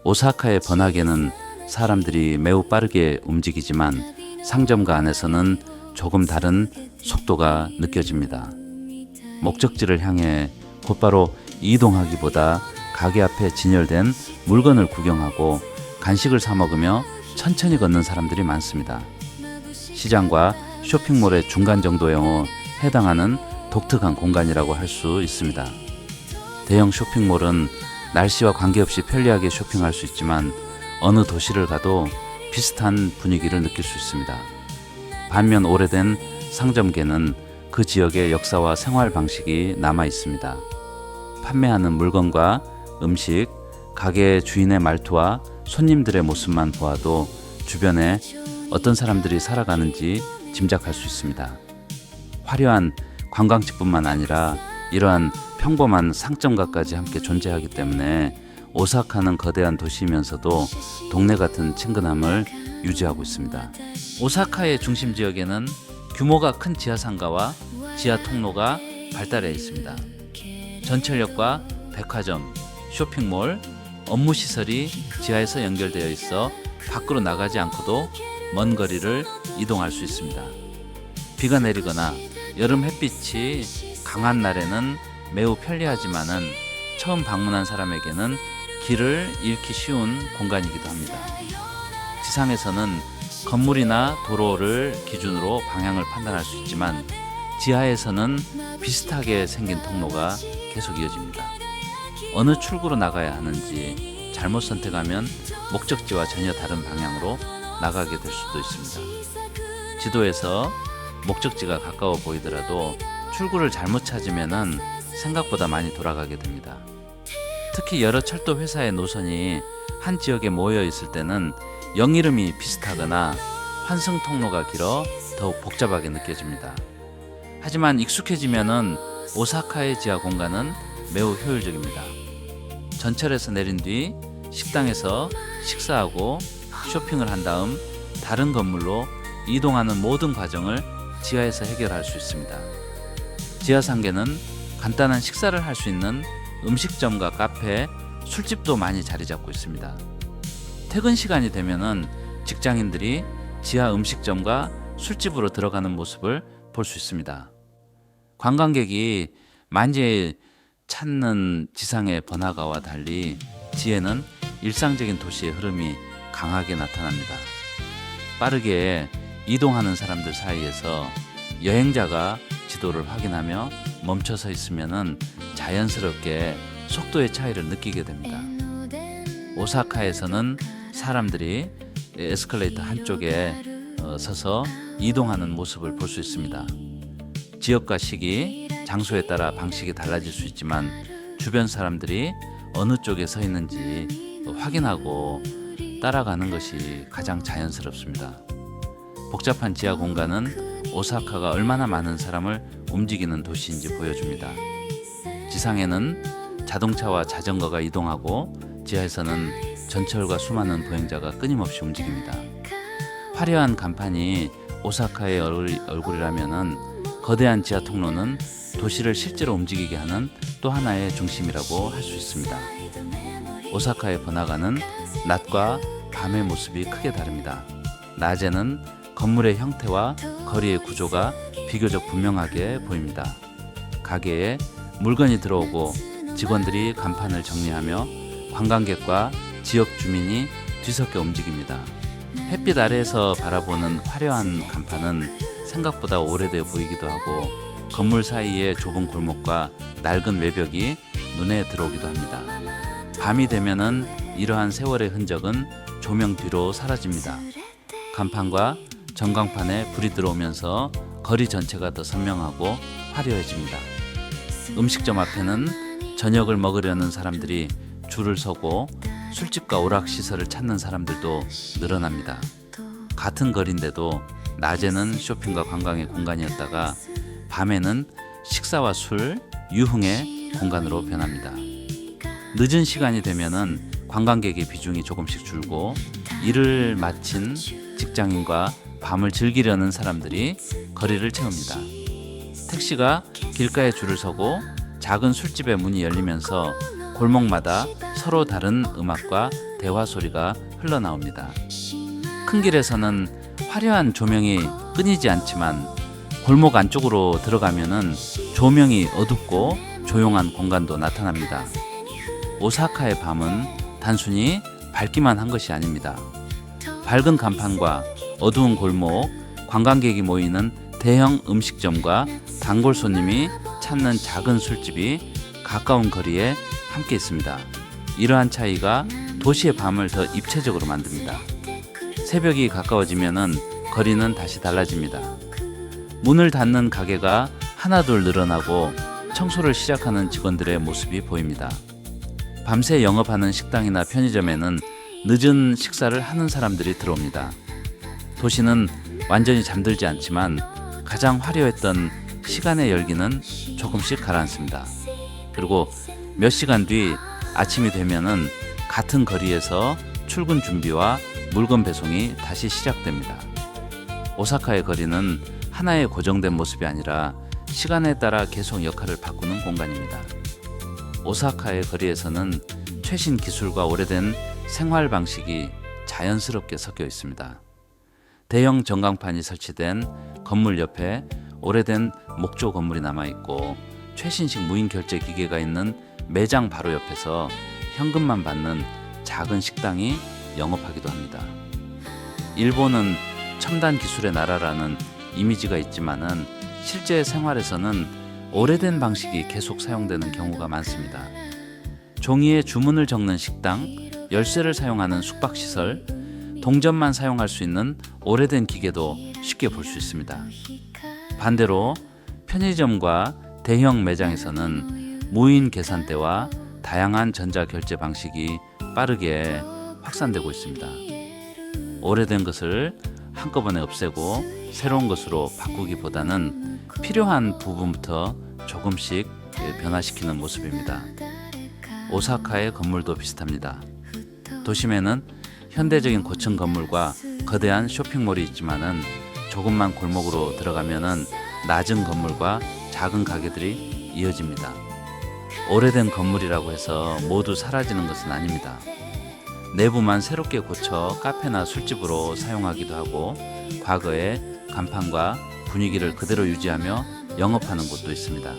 오사카의 번화계는 사람들이 매우 빠르게 움직이지만 상점가 안에서는 조금 다른 속도가 느껴집니다. 목적지를 향해 곧바로 이동하기보다 가게 앞에 진열된 물건을 구경하고 간식을 사 먹으며 천천히 걷는 사람들이 많습니다. 시장과 쇼핑몰의 중간 정도에 해당하는 독특한 공간이라고 할 수 있습니다. 대형 쇼핑몰은 날씨와 관계없이 편리하게 쇼핑할 수 있지만 어느 도시를 가도 비슷한 분위기를 느낄 수 있습니다. 반면 오래된 상점계는 그 지역의 역사와 생활 방식이 남아 있습니다. 판매하는 물건과 음식, 가게 주인의 말투와 손님들의 모습만 보아도 주변에 어떤 사람들이 살아가는지 짐작할 수 있습니다. 화려한 관광지뿐만 아니라 이러한 평범한 상점가까지 함께 존재하기 때문에 오사카는 거대한 도시이면서도 동네 같은 친근함을 유지하고 있습니다. 오사카의 중심 지역에는 규모가 큰 지하상가와 지하 통로가 발달해 있습니다. 전철역과 백화점, 쇼핑몰, 업무시설이 지하에서 연결되어 있어 밖으로 나가지 않고도 먼 거리를 이동할 수 있습니다. 비가 내리거나 여름 햇빛이 강한 날에는 매우 편리하지만은 처음 방문한 사람에게는 길을 잃기 쉬운 공간이기도 합니다. 지상에서는 건물이나 도로를 기준으로 방향을 판단할 수 있지만 지하에서는 비슷하게 생긴 통로가 계속 이어집니다. 어느 출구로 나가야 하는지 잘못 선택하면 목적지와 전혀 다른 방향으로 나가게 될 수도 있습니다. 지도에서 목적지가 가까워 보이더라도 출구를 잘못 찾으면은 생각보다 많이 돌아가게 됩니다. 특히 여러 철도 회사의 노선이 한 지역에 모여 있을 때는 영 이름이 비슷하거나 환승 통로가 길어 더욱 복잡하게 느껴집니다. 하지만 익숙해지면은 오사카의 지하 공간은 매우 효율적입니다. 전철에서 내린 뒤 식당에서 식사하고 쇼핑을 한 다음 다른 건물로 이동하는 모든 과정을 지하에서 해결할 수 있습니다. 지하상계는 간단한 식사를 할 수 있는 음식점과 카페, 술집도 많이 자리 잡고 있습니다. 퇴근 시간이 되면은 직장인들이 지하 음식점과 술집으로 들어가는 모습을 볼 수 있습니다. 관광객이 많이 찾는 지상의 번화가와 달리 지하에는 일상적인 도시의 흐름이 강하게 나타납니다. 빠르게 이동하는 사람들 사이에서 여행자가 지도를 확인하며 멈춰서 있으면은 자연스럽게 속도의 차이를 느끼게 됩니다. 오사카에서는 사람들이 에스컬레이터 한쪽에 서서 이동하는 모습을 볼 수 있습니다. 지역과 시기, 장소에 따라 방식이 달라질 수 있지만 주변 사람들이 어느 쪽에 서 있는지 확인하고 따라가는 것이 가장 자연스럽습니다. 복잡한 지하 공간은 오사카가 얼마나 많은 사람을 움직이는 도시인지 보여줍니다. 지상에는 자동차와 자전거가 이동하고 지하에서는 전철과 수많은 보행자가 끊임없이 움직입니다. 화려한 간판이 오사카의 얼굴이라면은 거대한 지하 통로는 도시를 실제로 움직이게 하는 또 하나의 중심이라고 할 수 있습니다. 오사카의 번화가는 낮과 밤의 모습이 크게 다릅니다. 낮에는 건물의 형태와 거리의 구조가 비교적 분명하게 보입니다. 가게에 물건이 들어오고 직원들이 간판을 정리하며 관광객과 지역 주민이 뒤섞여 움직입니다. 햇빛 아래에서 바라보는 화려한 간판은 생각보다 오래되어 보이기도 하고 건물 사이의 좁은 골목과 낡은 외벽이 눈에 들어오기도 합니다. 밤이 되면은 이러한 세월의 흔적은 조명 뒤로 사라집니다. 간판과 전광판에 불이 들어오면서 거리 전체가 더 선명하고 화려해집니다. 음식점 앞에는 저녁을 먹으려는 사람들이 줄을 서고 술집과 오락시설을 찾는 사람들도 늘어납니다. 같은 거리인데도 낮에는 쇼핑과 관광의 공간이었다가 밤에는 식사와 술, 유흥의 공간으로 변합니다. 늦은 시간이 되면은 관광객의 비중이 조금씩 줄고 일을 마친 직장인과 밤을 즐기려는 사람들이 거리를 채웁니다. 택시가 길가에 줄을 서고 작은 술집의 문이 열리면서 골목마다 서로 다른 음악과 대화 소리가 흘러나옵니다. 큰 길에서는 화려한 조명이 끊이지 않지만 골목 안쪽으로 들어가면은 조명이 어둡고 조용한 공간도 나타납니다. 오사카의 밤은 단순히 밝기만 한 것이 아닙니다. 밝은 간판과 어두운 골목, 관광객이 모이는 대형 음식점과 단골 손님이 찾는 작은 술집이 가까운 거리에 함께 있습니다. 이러한 차이가 도시의 밤을 더 입체적으로 만듭니다. 새벽이 가까워지면은 거리는 다시 달라집니다. 문을 닫는 가게가 하나둘 늘어나고 청소를 시작하는 직원들의 모습이 보입니다. 밤새 영업하는 식당이나 편의점에는 늦은 식사를 하는 사람들이 들어옵니다. 도시는 완전히 잠들지 않지만 가장 화려했던 시간의 열기는 조금씩 가라앉습니다. 그리고 몇 시간 뒤 아침이 되면은 같은 거리에서 출근 준비와 물건 배송이 다시 시작됩니다. 오사카의 거리는 하나의 고정된 모습이 아니라 시간에 따라 계속 역할을 바꾸는 공간입니다. 오사카의 거리에서는 최신 기술과 오래된 생활 방식이 자연스럽게 섞여 있습니다. 대형 전광판이 설치된 건물 옆에 오래된 목조 건물이 남아있고 최신식 무인 결제 기계가 있는 매장 바로 옆에서 현금만 받는 작은 식당이 영업하기도 합니다. 일본은 첨단 기술의 나라라는 이미지가 있지만은 실제 생활에서는 오래된 방식이 계속 사용되는 경우가 많습니다. 종이에 주문을 적는 식당, 열쇠를 사용하는 숙박시설, 동전만 사용할 수 있는 오래된 기계도 쉽게 볼 수 있습니다. 반대로 편의점과 대형 매장에서는 무인 계산대와 다양한 전자결제 방식이 빠르게 확산되고 있습니다. 오래된 것을 한꺼번에 없애고 새로운 것으로 바꾸기보다는 필요한 부분부터 조금씩 변화시키는 모습입니다. 오사카의 건물도 비슷합니다. 도심에는 현대적인 고층 건물과 거대한 쇼핑몰이 있지만은 조금만 골목으로 들어가면은 낮은 건물과 작은 가게들이 이어집니다. 오래된 건물이라고 해서 모두 사라지는 것은 아닙니다. 내부만 새롭게 고쳐 카페나 술집으로 사용하기도 하고 과거의 간판과 분위기를 그대로 유지하며 영업하는 곳도 있습니다.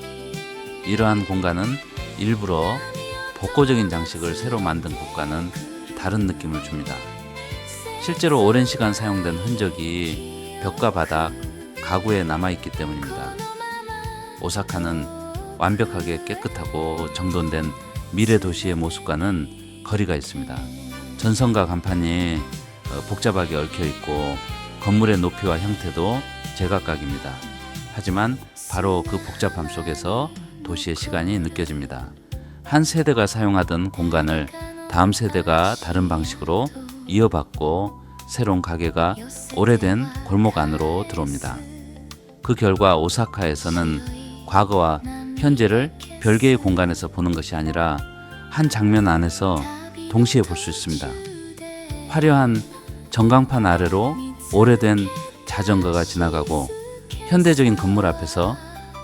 이러한 공간은 일부러 복고적인 장식을 새로 만든 곳과는 다른 느낌을 줍니다. 실제로 오랜 시간 사용된 흔적이 벽과 바닥, 가구에 남아있기 때문입니다. 오사카는 완벽하게 깨끗하고 정돈된 미래 도시의 모습과는 거리가 있습니다. 전선과 간판이 복잡하게 얽혀 있고 건물의 높이와 형태도 제각각입니다. 하지만 바로 그 복잡함 속에서 도시의 시간이 느껴집니다. 한 세대가 사용하던 공간을 다음 세대가 다른 방식으로 이어받고 새로운 가게가 오래된 골목 안으로 들어옵니다. 그 결과 오사카에서는 과거와 현재를 별개의 공간에서 보는 것이 아니라 한 장면 안에서 동시에 볼 수 있습니다. 화려한 전광판 아래로 오래된 자전거가 지나가고 현대적인 건물 앞에서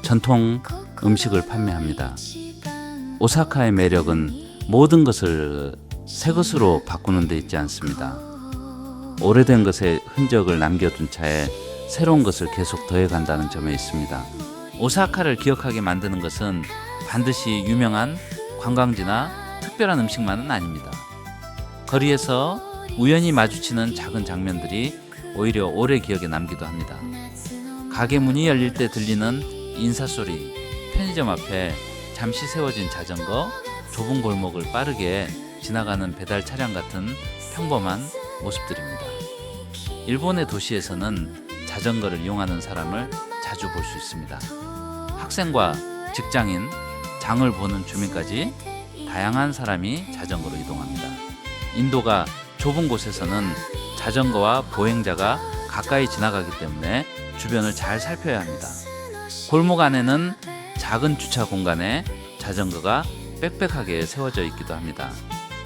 전통 음식을 판매합니다. 오사카의 매력은 모든 것을 새 것으로 바꾸는 데 있지 않습니다. 오래된 것의 흔적을 남겨둔 차에 새로운 것을 계속 더해간다는 점에 있습니다. 오사카를 기억하게 만드는 것은 반드시 유명한 관광지나 특별한 음식만은 아닙니다. 거리에서 우연히 마주치는 작은 장면들이 오히려 오래 기억에 남기도 합니다. 가게 문이 열릴 때 들리는 인사소리, 편의점 앞에 잠시 세워진 자전거, 좁은 골목을 빠르게 지나가는 배달 차량 같은 평범한 모습들입니다. 일본의 도시에서는 자전거를 이용하는 사람을 자주 볼 수 있습니다. 학생과 직장인, 장을 보는 주민까지 다양한 사람이 자전거로 이동합니다. 인도가 좁은 곳에서는 자전거와 보행자가 가까이 지나가기 때문에 주변을 잘 살펴야 합니다. 골목 안에는 작은 주차 공간에 자전거가 빽빽하게 세워져 있기도 합니다.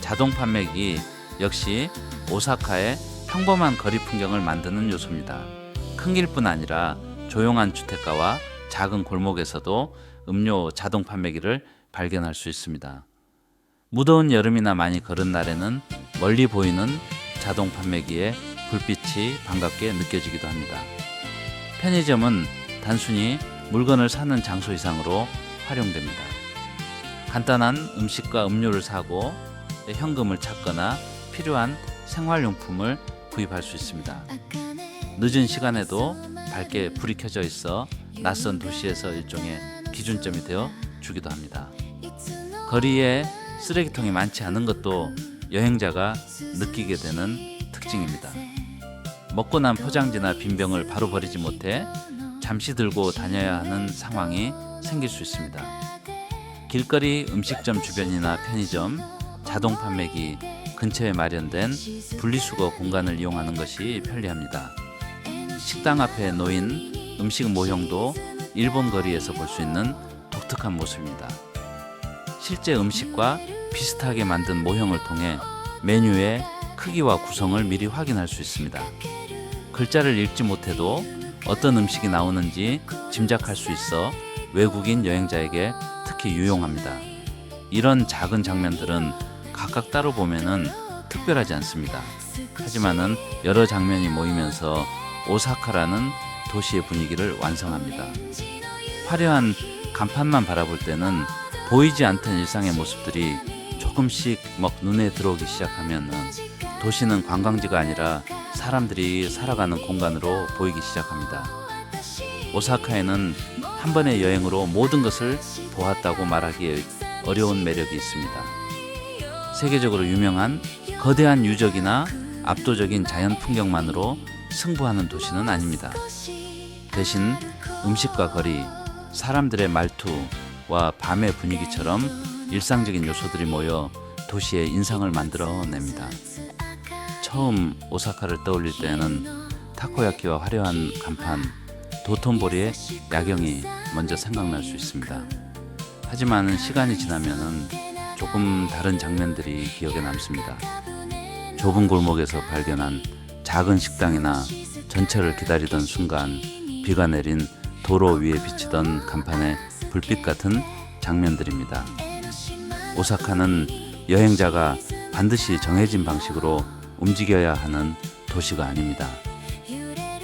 자동 판매기 역시 오사카의 평범한 거리 풍경을 만드는 요소입니다. 큰 길뿐 아니라 조용한 주택가와 작은 골목에서도 음료 자동 판매기를 발견할 수 있습니다. 무더운 여름이나 많이 걸은 날에는 멀리 보이는 자동 판매기의 불빛이 반갑게 느껴지기도 합니다. 편의점은 단순히 물건을 사는 장소 이상으로 활용됩니다. 간단한 음식과 음료를 사고 현금을 찾거나 필요한 생활용품을 구입할 수 있습니다. 늦은 시간에도 밝게 불이 켜져 있어 낯선 도시에서 일종의 기준점이 되어 주기도 합니다. 거리에 쓰레기통이 많지 않은 것도 여행자가 느끼게 되는 특징입니다. 먹고 난 포장지나 빈병을 바로 버리지 못해 잠시 들고 다녀야 하는 상황이 생길 수 있습니다. 길거리 음식점 주변이나 편의점, 자동 판매기 근처에 마련된 분리수거 공간을 이용하는 것이 편리합니다. 식당 앞에 놓인 음식 모형도 일본 거리에서 볼 수 있는 독특한 모습입니다. 실제 음식과 비슷하게 만든 모형을 통해 메뉴의 크기와 구성을 미리 확인할 수 있습니다. 글자를 읽지 못해도 어떤 음식이 나오는지 짐작할 수 있어 외국인 여행자에게 특히 유용합니다. 이런 작은 장면들은 각각 따로 보면은 특별하지 않습니다. 하지만은 여러 장면이 모이면서 오사카라는 도시의 분위기를 완성합니다. 화려한 간판만 바라볼 때는 보이지 않던 일상의 모습들이 조금씩 눈에 들어오기 시작하면 도시는 관광지가 아니라 사람들이 살아가는 공간으로 보이기 시작합니다. 오사카에는 한 번의 여행으로 모든 것을 보았다고 말하기 어려운 매력이 있습니다. 세계적으로 유명한 거대한 유적이나 압도적인 자연 풍경만으로 승부하는 도시는 아닙니다. 대신 음식과 거리, 사람들의 말투와 밤의 분위기처럼 일상적인 요소들이 모여 도시의 인상을 만들어냅니다. 처음 오사카를 떠올릴 때에는 타코야키와 화려한 간판, 도톤보리의 야경이 먼저 생각날 수 있습니다. 하지만 시간이 지나면 조금 다른 장면들이 기억에 남습니다. 좁은 골목에서 발견한 작은 식당이나 전철을 기다리던 순간 비가 내린 도로 위에 비치던 간판의 불빛 같은 장면들입니다. 오사카는 여행자가 반드시 정해진 방식으로 움직여야 하는 도시가 아닙니다.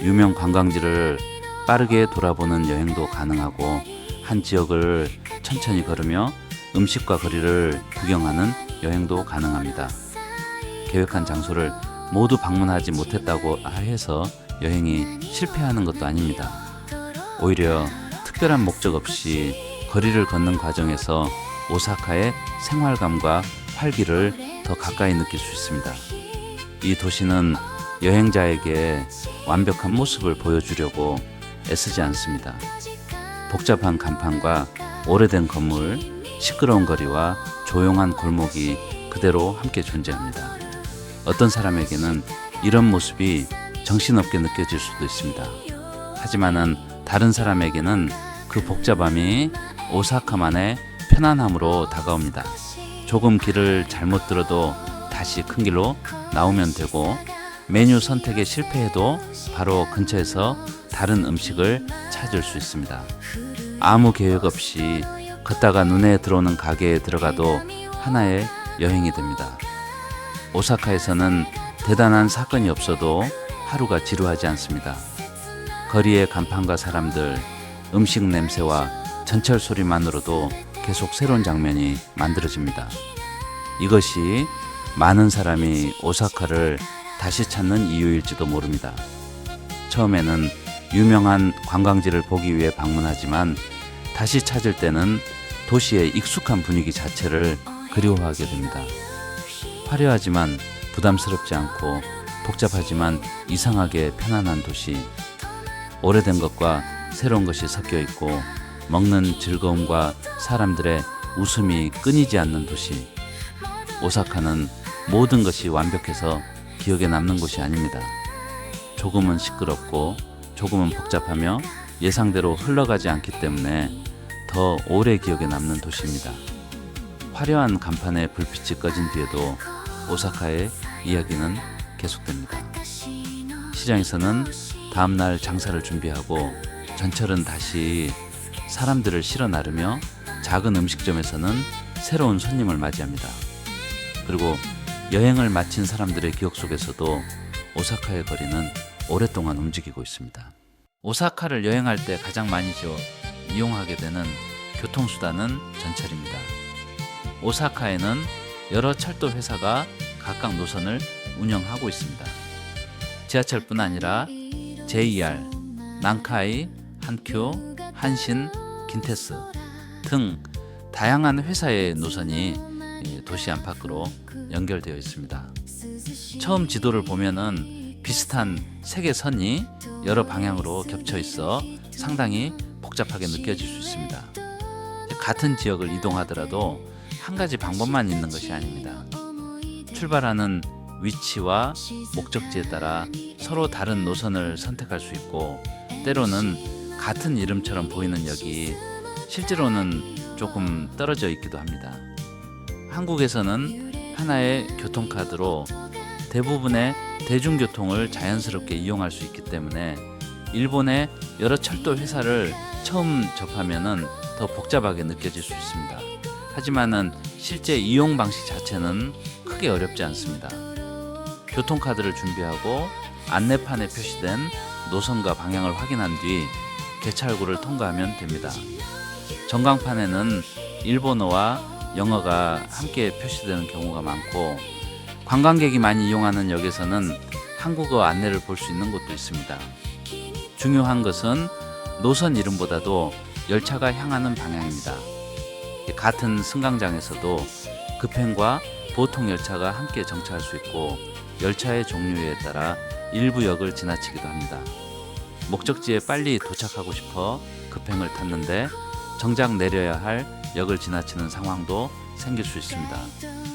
유명 관광지를 빠르게 돌아보는 여행도 가능하고 한 지역을 천천히 걸으며 음식과 거리를 구경하는 여행도 가능합니다. 계획한 장소를 모두 방문하지 못했다고 해서 여행이 실패하는 것도 아닙니다. 오히려 특별한 목적 없이 거리를 걷는 과정에서 오사카의 생활감과 활기를 더 가까이 느낄 수 있습니다. 이 도시는 여행자에게 완벽한 모습을 보여주려고 애쓰지 않습니다. 복잡한 간판과 오래된 건물, 시끄러운 거리와 조용한 골목이 그대로 함께 존재합니다. 어떤 사람에게는 이런 모습이 정신없게 느껴질 수도 있습니다. 하지만은 다른 사람에게는 그 복잡함이 오사카만의 편안함으로 다가옵니다. 조금 길을 잘못 들어도 다시 큰 길로 나오면 되고, 메뉴 선택에 실패해도 바로 근처에서 다른 음식을 찾을 수 있습니다. 아무 계획 없이 걷다가 눈에 들어오는 가게에 들어가도 하나의 여행이 됩니다. 오사카에서는 대단한 사건이 없어도 하루가 지루하지 않습니다. 거리의 간판과 사람들, 음식 냄새와 전철 소리만으로도 계속 새로운 장면이 만들어집니다. 이것이 많은 사람이 오사카를 다시 찾는 이유일지도 모릅니다. 처음에는 유명한 관광지를 보기 위해 방문하지만 다시 찾을 때는 도시의 익숙한 분위기 자체를 그리워하게 됩니다. 화려하지만 부담스럽지 않고 복잡하지만 이상하게 편안한 도시, 오래된 것과 새로운 것이 섞여 있고 먹는 즐거움과 사람들의 웃음이 끊이지 않는 도시. 오사카는 모든 것이 완벽해서 기억에 남는 곳이 아닙니다. 조금은 시끄럽고 조금은 복잡하며 예상대로 흘러가지 않기 때문에 더 오래 기억에 남는 도시입니다. 화려한 간판에 불빛이 꺼진 뒤에도 오사카의 이야기는 계속됩니다. 시장에서는 다음날 장사를 준비하고 전철은 다시 사람들을 실어 나르며 작은 음식점에서는 새로운 손님을 맞이합니다. 그리고 여행을 마친 사람들의 기억 속에서도 오사카의 거리는 오랫동안 움직이고 있습니다. 오사카를 여행할 때 가장 많이 이용하게 되는 교통수단은 전철입니다. 오사카에는 여러 철도 회사가 각각 노선을 운영하고 있습니다. 지하철뿐 아니라 JR, 난카이, 한큐, 한신, 긴테스 등 다양한 회사의 노선이 도시 안팎으로 연결되어 있습니다. 처음 지도를 보면은 비슷한 세 개 선이 여러 방향으로 겹쳐 있어 상당히 복잡하게 느껴질 수 있습니다. 같은 지역을 이동하더라도 한 가지 방법만 있는 것이 아닙니다. 출발하는 위치와 목적지에 따라 서로 다른 노선을 선택할 수 있고, 때로는 같은 이름처럼 보이는 역이 실제로는 조금 떨어져 있기도 합니다. 한국에서는 하나의 교통카드로 대부분의 대중교통을 자연스럽게 이용할 수 있기 때문에 일본의 여러 철도 회사를 처음 접하면은 더 복잡하게 느껴질 수 있습니다. 하지만은 실제 이용 방식 자체는 크게 어렵지 않습니다. 교통카드를 준비하고 안내판에 표시된 노선과 방향을 확인한 뒤 개찰구를 통과하면 됩니다. 전광판에는 일본어와 영어가 함께 표시되는 경우가 많고, 관광객이 많이 이용하는 역에서는 한국어 안내를 볼 수 있는 곳도 있습니다. 중요한 것은 노선 이름보다도 열차가 향하는 방향입니다. 같은 승강장에서도 급행과 보통 열차가 함께 정차할 수 있고, 열차의 종류에 따라 일부 역을 지나치기도 합니다. 목적지에 빨리 도착하고 싶어 급행을 탔는데 정작 내려야 할 역을 지나치는 상황도 생길 수 있습니다.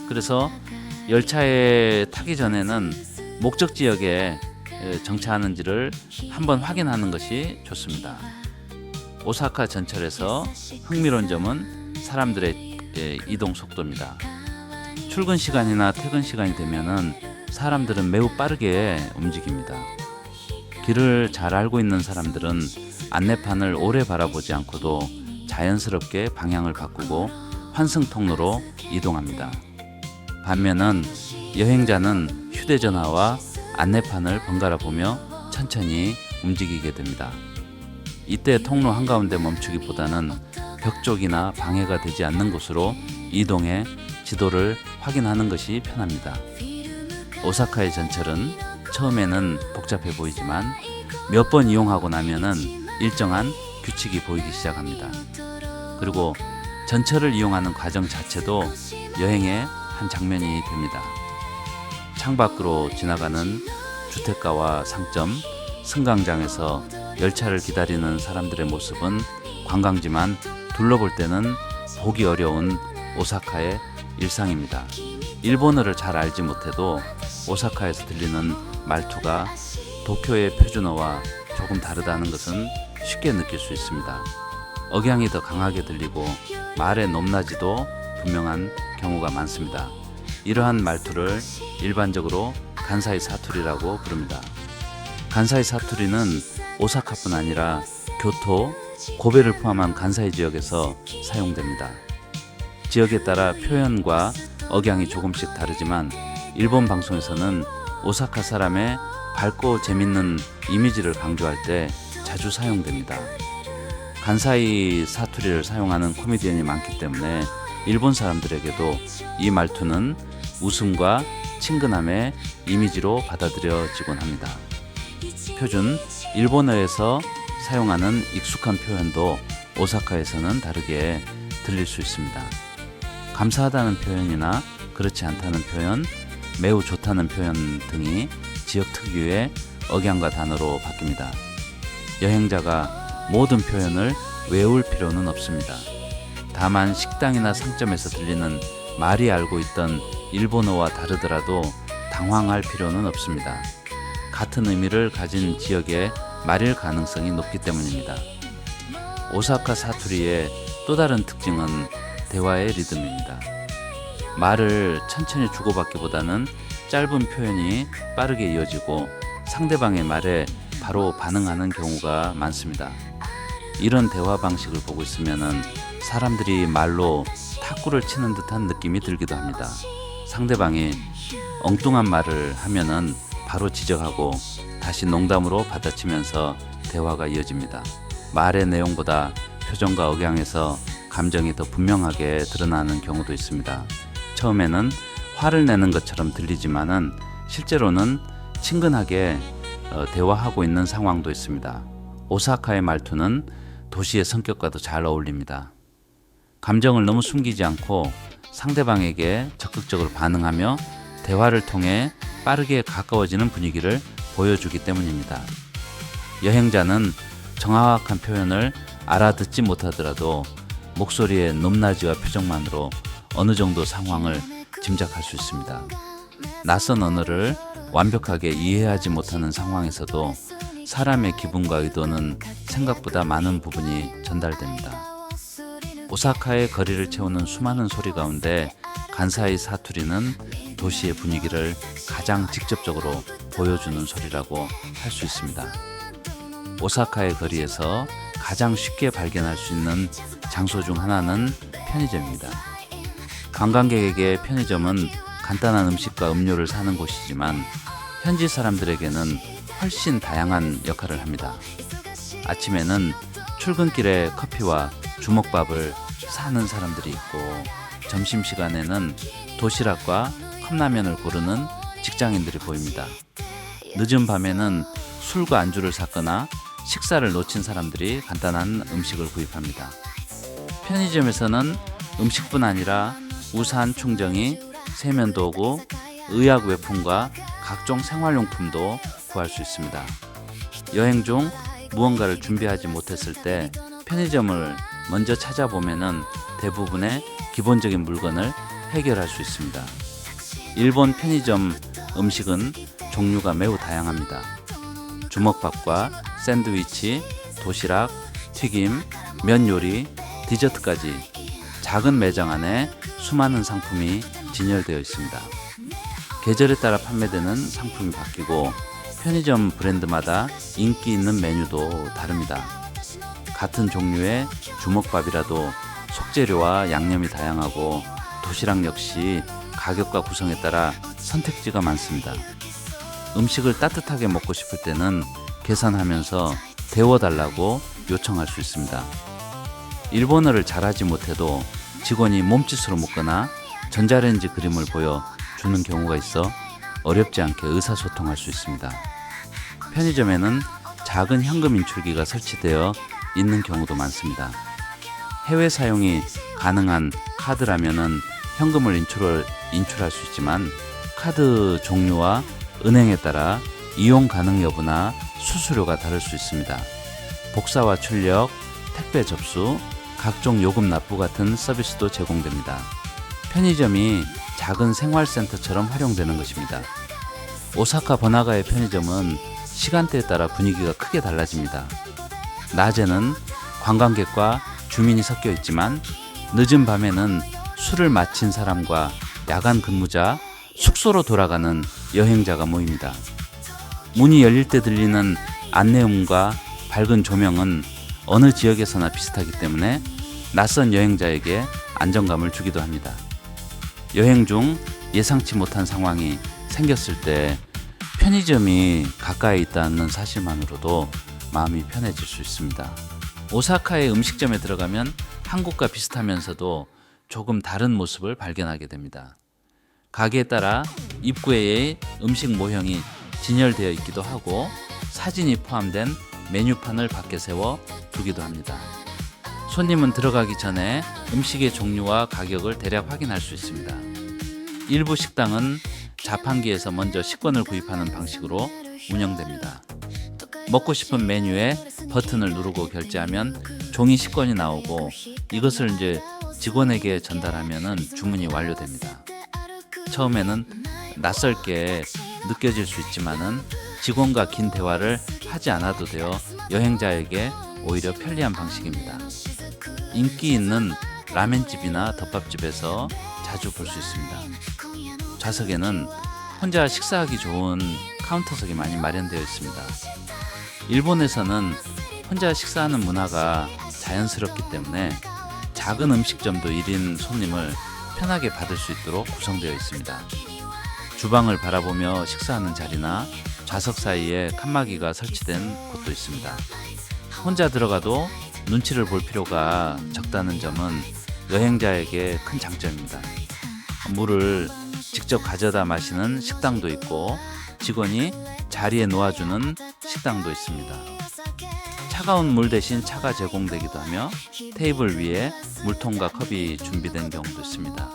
그래서 열차에 타기 전에는 목적지역에 정차하는지를 한번 확인하는 것이 좋습니다. 오사카 전철에서 흥미로운 점은 사람들의 이동 속도입니다. 출근 시간이나 퇴근 시간이 되면은 사람들은 매우 빠르게 움직입니다. 길을 잘 알고 있는 사람들은 안내판을 오래 바라보지 않고도 자연스럽게 방향을 바꾸고 환승 통로로 이동합니다. 반면은 여행자는 휴대전화와 안내판을 번갈아 보며 천천히 움직이게 됩니다. 이때 통로 한가운데 멈추기보다는 벽 쪽이나 방해가 되지 않는 곳으로 이동해 지도를 확인하는 것이 편합니다. 오사카의 전철은 처음에는 복잡해 보이지만 몇 번 이용하고 나면은 일정한 규칙이 보이기 시작합니다. 그리고 전철을 이용하는 과정 자체도 여행의 한 장면이 됩니다. 창밖으로 지나가는 주택가와 상점, 승강장에서 열차를 기다리는 사람들의 모습은 관광지만 둘러볼 때는 보기 어려운 오사카의 일상입니다. 일본어를 잘 알지 못해도 오사카에서 들리는 말투가 도쿄의 표준어와 조금 다르다는 것은 쉽게 느낄 수 있습니다. 억양이 더 강하게 들리고 말의 높낮이도 분명한 경우가 많습니다. 이러한 말투를 일반적으로 간사이 사투리라고 부릅니다. 간사이 사투리는 오사카뿐 아니라 교토, 고베를 포함한 간사이 지역에서 사용됩니다. 지역에 따라 표현과 억양이 조금씩 다르지만 일본 방송에서는 오사카 사람의 밝고 재밌는 이미지를 강조할 때 자주 사용됩니다. 간사이 사투리를 사용하는 코미디언이 많기 때문에 일본 사람들에게도 이 말투는 웃음과 친근함의 이미지로 받아들여지곤 합니다. 표준 일본어에서 사용하는 익숙한 표현도 오사카에서는 다르게 들릴 수 있습니다. 감사하다는 표현이나 그렇지 않다는 표현, 매우 좋다는 표현 등이 지역 특유의 억양과 단어로 바뀝니다. 여행자가 모든 표현을 외울 필요는 없습니다. 다만 식당이나 상점에서 들리는 말이 알고 있던 일본어와 다르더라도 당황할 필요는 없습니다. 같은 의미를 가진 지역의 말일 가능성이 높기 때문입니다. 오사카 사투리의 또 다른 특징은 대화의 리듬입니다. 말을 천천히 주고받기보다는 짧은 표현이 빠르게 이어지고 상대방의 말에 바로 반응하는 경우가 많습니다. 이런 대화 방식을 보고 있으면은 사람들이 말로 탁구를 치는 듯한 느낌이 들기도 합니다. 상대방이 엉뚱한 말을 하면은 바로 지적하고 다시 농담으로 받아치면서 대화가 이어집니다. 말의 내용보다 표정과 억양에서 감정이 더 분명하게 드러나는 경우도 있습니다. 처음에는 화를 내는 것처럼 들리지만은 실제로는 친근하게 대화하고 있는 상황도 있습니다. 오사카의 말투는 도시의 성격과도 잘 어울립니다. 감정을 너무 숨기지 않고 상대방에게 적극적으로 반응하며 대화를 통해 빠르게 가까워지는 분위기를 보여주기 때문입니다. 여행자는 정확한 표현을 알아듣지 못하더라도 목소리의 높낮이와 표정만으로 어느 정도 상황을 짐작할 수 있습니다. 낯선 언어를 완벽하게 이해하지 못하는 상황에서도 사람의 기분과 의도는 생각보다 많은 부분이 전달됩니다. 오사카의 거리를 채우는 수많은 소리 가운데 간사이 사투리는 도시의 분위기를 가장 직접적으로 보여주는 소리라고 할 수 있습니다. 오사카의 거리에서 가장 쉽게 발견할 수 있는 장소 중 하나는 편의점입니다. 관광객에게 편의점은 간단한 음식과 음료를 사는 곳이지만 현지 사람들에게는 훨씬 다양한 역할을 합니다. 아침에는 출근길에 커피와 주먹밥을 사는 사람들이 있고 점심시간에는 도시락과 컵라면을 고르는 직장인들이 보입니다. 늦은 밤에는 술과 안주를 샀거나 식사를 놓친 사람들이 간단한 음식을 구입합니다. 편의점에서는 음식뿐 아니라 우산 충전기, 세면도구, 의약외품과 각종 생활용품도 구할 수 있습니다. 여행 중 무언가를 준비하지 못했을 때 편의점을 먼저 찾아보면은 대부분의 기본적인 물건을 해결할 수 있습니다. 일본 편의점 음식은 종류가 매우 다양합니다. 주먹밥과 샌드위치, 도시락, 튀김, 면 요리, 디저트까지 작은 매장 안에 수많은 상품이 진열되어 있습니다. 계절에 따라 판매되는 상품이 바뀌고 편의점 브랜드마다 인기 있는 메뉴도 다릅니다. 같은 종류의 주먹밥이라도 속재료와 양념이 다양하고 도시락 역시 가격과 구성에 따라 선택지가 많습니다. 음식을 따뜻하게 먹고 싶을 때는 계산하면서 데워달라고 요청할 수 있습니다. 일본어를 잘하지 못해도 직원이 몸짓으로 먹거나 전자레인지 그림을 보여주는 경우가 있어 어렵지 않게 의사소통할 수 있습니다. 편의점에는 작은 현금 인출기가 설치되어 있는 경우도 많습니다. 해외 사용이 가능한 카드라면은 현금을 인출할 수 있지만 카드 종류와 은행에 따라 이용 가능 여부나 수수료가 다를 수 있습니다. 복사와 출력, 택배 접수, 각종 요금 납부 같은 서비스도 제공됩니다. 편의점이 작은 생활센터처럼 활용되는 것입니다. 오사카 번화가의 편의점은 시간대에 따라 분위기가 크게 달라집니다. 낮에는 관광객과 주민이 섞여 있지만 늦은 밤에는 술을 마친 사람과 야간 근무자, 숙소로 돌아가는 여행자가 모입니다. 문이 열릴 때 들리는 안내음과 밝은 조명은 어느 지역에서나 비슷하기 때문에 낯선 여행자에게 안정감을 주기도 합니다. 여행 중 예상치 못한 상황이 생겼을 때 편의점이 가까이 있다는 사실만으로도 마음이 편해질 수 있습니다. 오사카의 음식점에 들어가면 한국과 비슷하면서도 조금 다른 모습을 발견하게 됩니다. 가게에 따라 입구에 음식 모형이 진열되어 있기도 하고 사진이 포함된 메뉴판을 밖에 세워 두기도 합니다. 손님은 들어가기 전에 음식의 종류와 가격을 대략 확인할 수 있습니다. 일부 식당은 자판기에서 먼저 식권을 구입하는 방식으로 운영됩니다. 먹고 싶은 메뉴에 버튼을 누르고 결제하면 종이 식권이 나오고 이것을 이제 직원에게 전달하면 주문이 완료됩니다. 처음에는 낯설게 느껴질 수 있지만은 직원과 긴 대화를 하지 않아도 되어 여행자에게 오히려 편리한 방식입니다. 인기 있는 라멘집이나 덮밥집에서 자주 볼 수 있습니다. 좌석에는 혼자 식사하기 좋은 카운터석이 많이 마련되어 있습니다. 일본에서는 혼자 식사하는 문화가 자연스럽기 때문에 작은 음식점도 1인 손님을 편하게 받을 수 있도록 구성되어 있습니다. 주방을 바라보며 식사하는 자리나 좌석 사이에 칸막이가 설치된 곳도 있습니다. 혼자 들어가도 눈치를 볼 필요가 적다는 점은 여행자에게 큰 장점입니다. 물을 직접 가져다 마시는 식당도 있고 직원이 자리에 놓아주는 식당도 있습니다. 차가운 물 대신 차가 제공되기도 하며 테이블 위에 물통과 컵이 준비된 경우도 있습니다.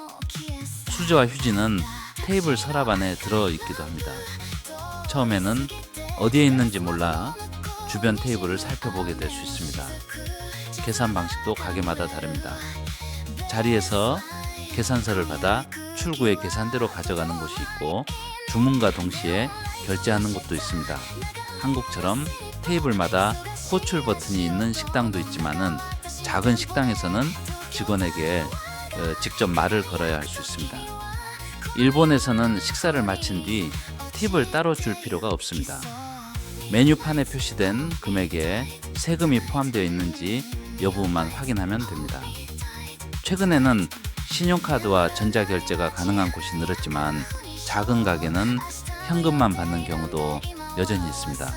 수저와 휴지는 테이블 서랍 안에 들어있기도 합니다. 처음에는 어디에 있는지 몰라 주변 테이블을 살펴보게 될 수 있습니다. 계산 방식도 가게마다 다릅니다. 자리에서 계산서를 받아 출구에 계산대로 가져가는 곳이 있고 주문과 동시에 결제하는 곳도 있습니다. 한국처럼 테이블마다 호출 버튼이 있는 식당도 있지만은 작은 식당에서는 직원에게 직접 말을 걸어야 할 수 있습니다. 일본에서는 식사를 마친 뒤 팁을 따로 줄 필요가 없습니다. 메뉴판에 표시된 금액에 세금이 포함되어 있는지 여부만 확인하면 됩니다. 최근에는 신용카드와 전자결제가 가능한 곳이 늘었지만 작은 가게는 현금만 받는 경우도 여전히 있습니다.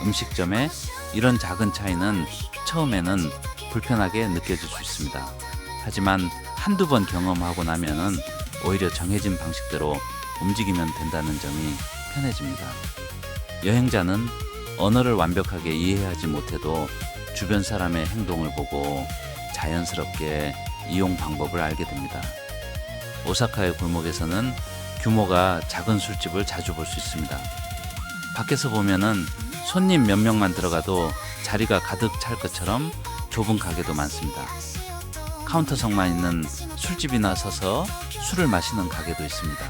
음식점의 이런 작은 차이는 처음에는 불편하게 느껴질 수 있습니다. 하지만 한두 번 경험하고 나면은 오히려 정해진 방식대로 움직이면 된다는 점이 편해집니다. 여행자는 언어를 완벽하게 이해하지 못해도 주변 사람의 행동을 보고 자연스럽게 이용 방법을 알게 됩니다. 오사카의 골목에서는 규모가 작은 술집을 자주 볼 수 있습니다. 밖에서 보면은 손님 몇 명만 들어가도 자리가 가득 찰 것처럼 좁은 가게도 많습니다. 카운터석만 있는 술집이나 서서 술을 마시는 가게도 있습니다.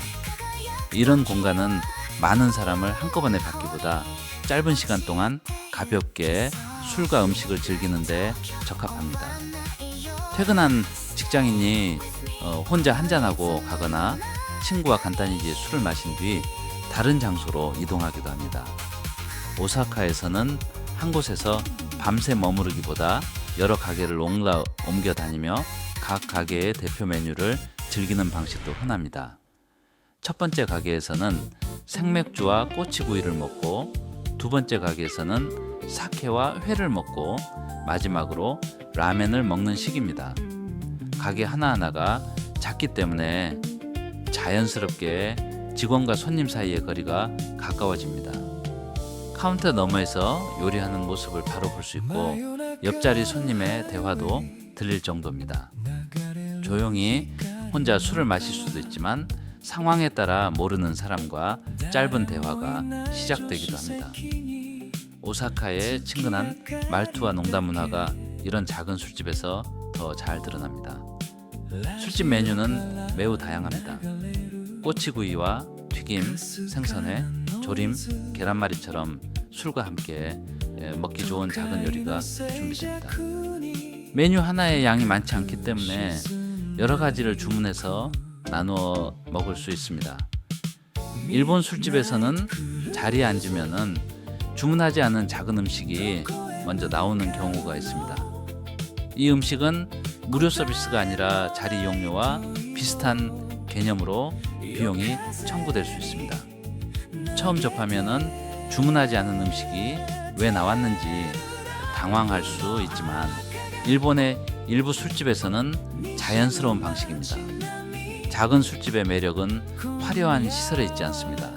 이런 공간은 많은 사람을 한꺼번에 받기보다 짧은 시간 동안 가볍게 술과 음식을 즐기는 데 적합합니다. 퇴근한 직장인이 혼자 한잔하고 가거나 친구와 간단히 술을 마신 뒤 다른 장소로 이동하기도 합니다. 오사카에서는 한 곳에서 밤새 머무르기보다 여러 가게를 옮겨 다니며 각 가게의 대표 메뉴를 즐기는 방식도 흔합니다. 첫 번째 가게에서는 생맥주와 꼬치구이를 먹고 두 번째 가게에서는 사케와 회를 먹고 마지막으로 라멘을 먹는 식입니다. 가게 하나하나가 작기 때문에 자연스럽게 직원과 손님 사이의 거리가 가까워집니다. 카운터 너머에서 요리하는 모습을 바로 볼 수 있고 옆자리 손님의 대화도 들릴 정도입니다. 조용히 혼자 술을 마실 수도 있지만 상황에 따라 모르는 사람과 짧은 대화가 시작되기도 합니다. 오사카의 친근한 말투와 농담 문화가 이런 작은 술집에서 더 잘 드러납니다. 술집 메뉴는 매우 다양합니다. 꼬치구이와 튀김, 생선회, 조림, 계란말이처럼 술과 함께 먹기 좋은 작은 요리가 준비됩니다. 메뉴 하나의 양이 많지 않기 때문에 여러 가지를 주문해서 나누어 먹을 수 있습니다. 일본 술집에서는 자리에 앉으면은 주문하지 않은 작은 음식이 먼저 나오는 경우가 있습니다. 이 음식은 무료 서비스가 아니라 자리 이용료와 비슷한 개념으로 비용이 청구될 수 있습니다. 처음 접하면은 주문하지 않은 음식이 왜 나왔는지 당황할 수 있지만 일본의 일부 술집에서는 자연스러운 방식입니다. 작은 술집의 매력은 화려한 시설에 있지 않습니다.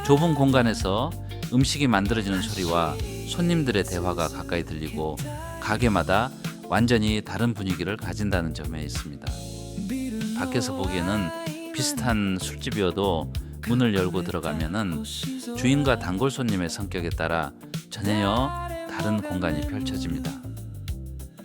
좁은 공간에서 음식이 만들어지는 소리와 손님들의 대화가 가까이 들리고 가게마다 완전히 다른 분위기를 가진다는 점에 있습니다. 밖에서 보기에는 비슷한 술집이어도 문을 열고 들어가면은 주인과 단골 손님의 성격에 따라 전혀 다른 공간이 펼쳐집니다.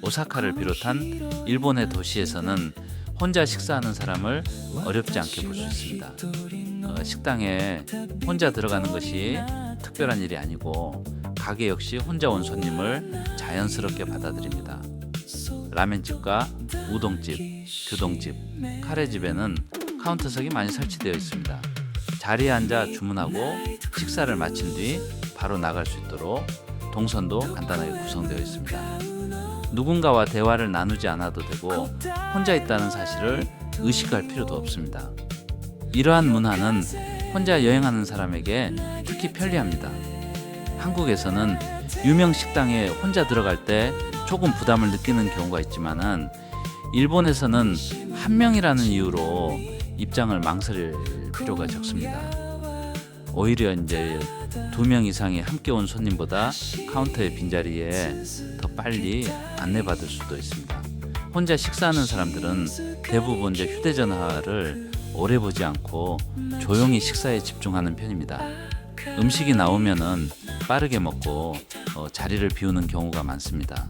오사카를 비롯한 일본의 도시에서는 혼자 식사하는 사람을 어렵지 않게 볼 수 있습니다. 식당에 혼자 들어가는 것이 특별한 일이 아니고 가게 역시 혼자 온 손님을 자연스럽게 받아들입니다. 라멘집과 우동집, 규동집, 카레집에는 카운터석이 많이 설치되어 있습니다. 자리에 앉아 주문하고 식사를 마친 뒤 바로 나갈 수 있도록 동선도 간단하게 구성되어 있습니다. 누군가와 대화를 나누지 않아도 되고 혼자 있다는 사실을 의식할 필요도 없습니다. 이러한 문화는 혼자 여행하는 사람에게 특히 편리합니다. 한국에서는 유명 식당에 혼자 들어갈 때 조금 부담을 느끼는 경우가 있지만은 일본에서는 한 명이라는 이유로 입장을 망설일 필요가 적습니다. 오히려 이제 2명 이상이 함께 온 손님보다 카운터의 빈자리에 더 빨리 안내받을 수도 있습니다. 혼자 식사하는 사람들은 대부분 이제 휴대전화를 오래 보지 않고 조용히 식사에 집중하는 편입니다. 음식이 나오면은 빠르게 먹고 자리를 비우는 경우가 많습니다.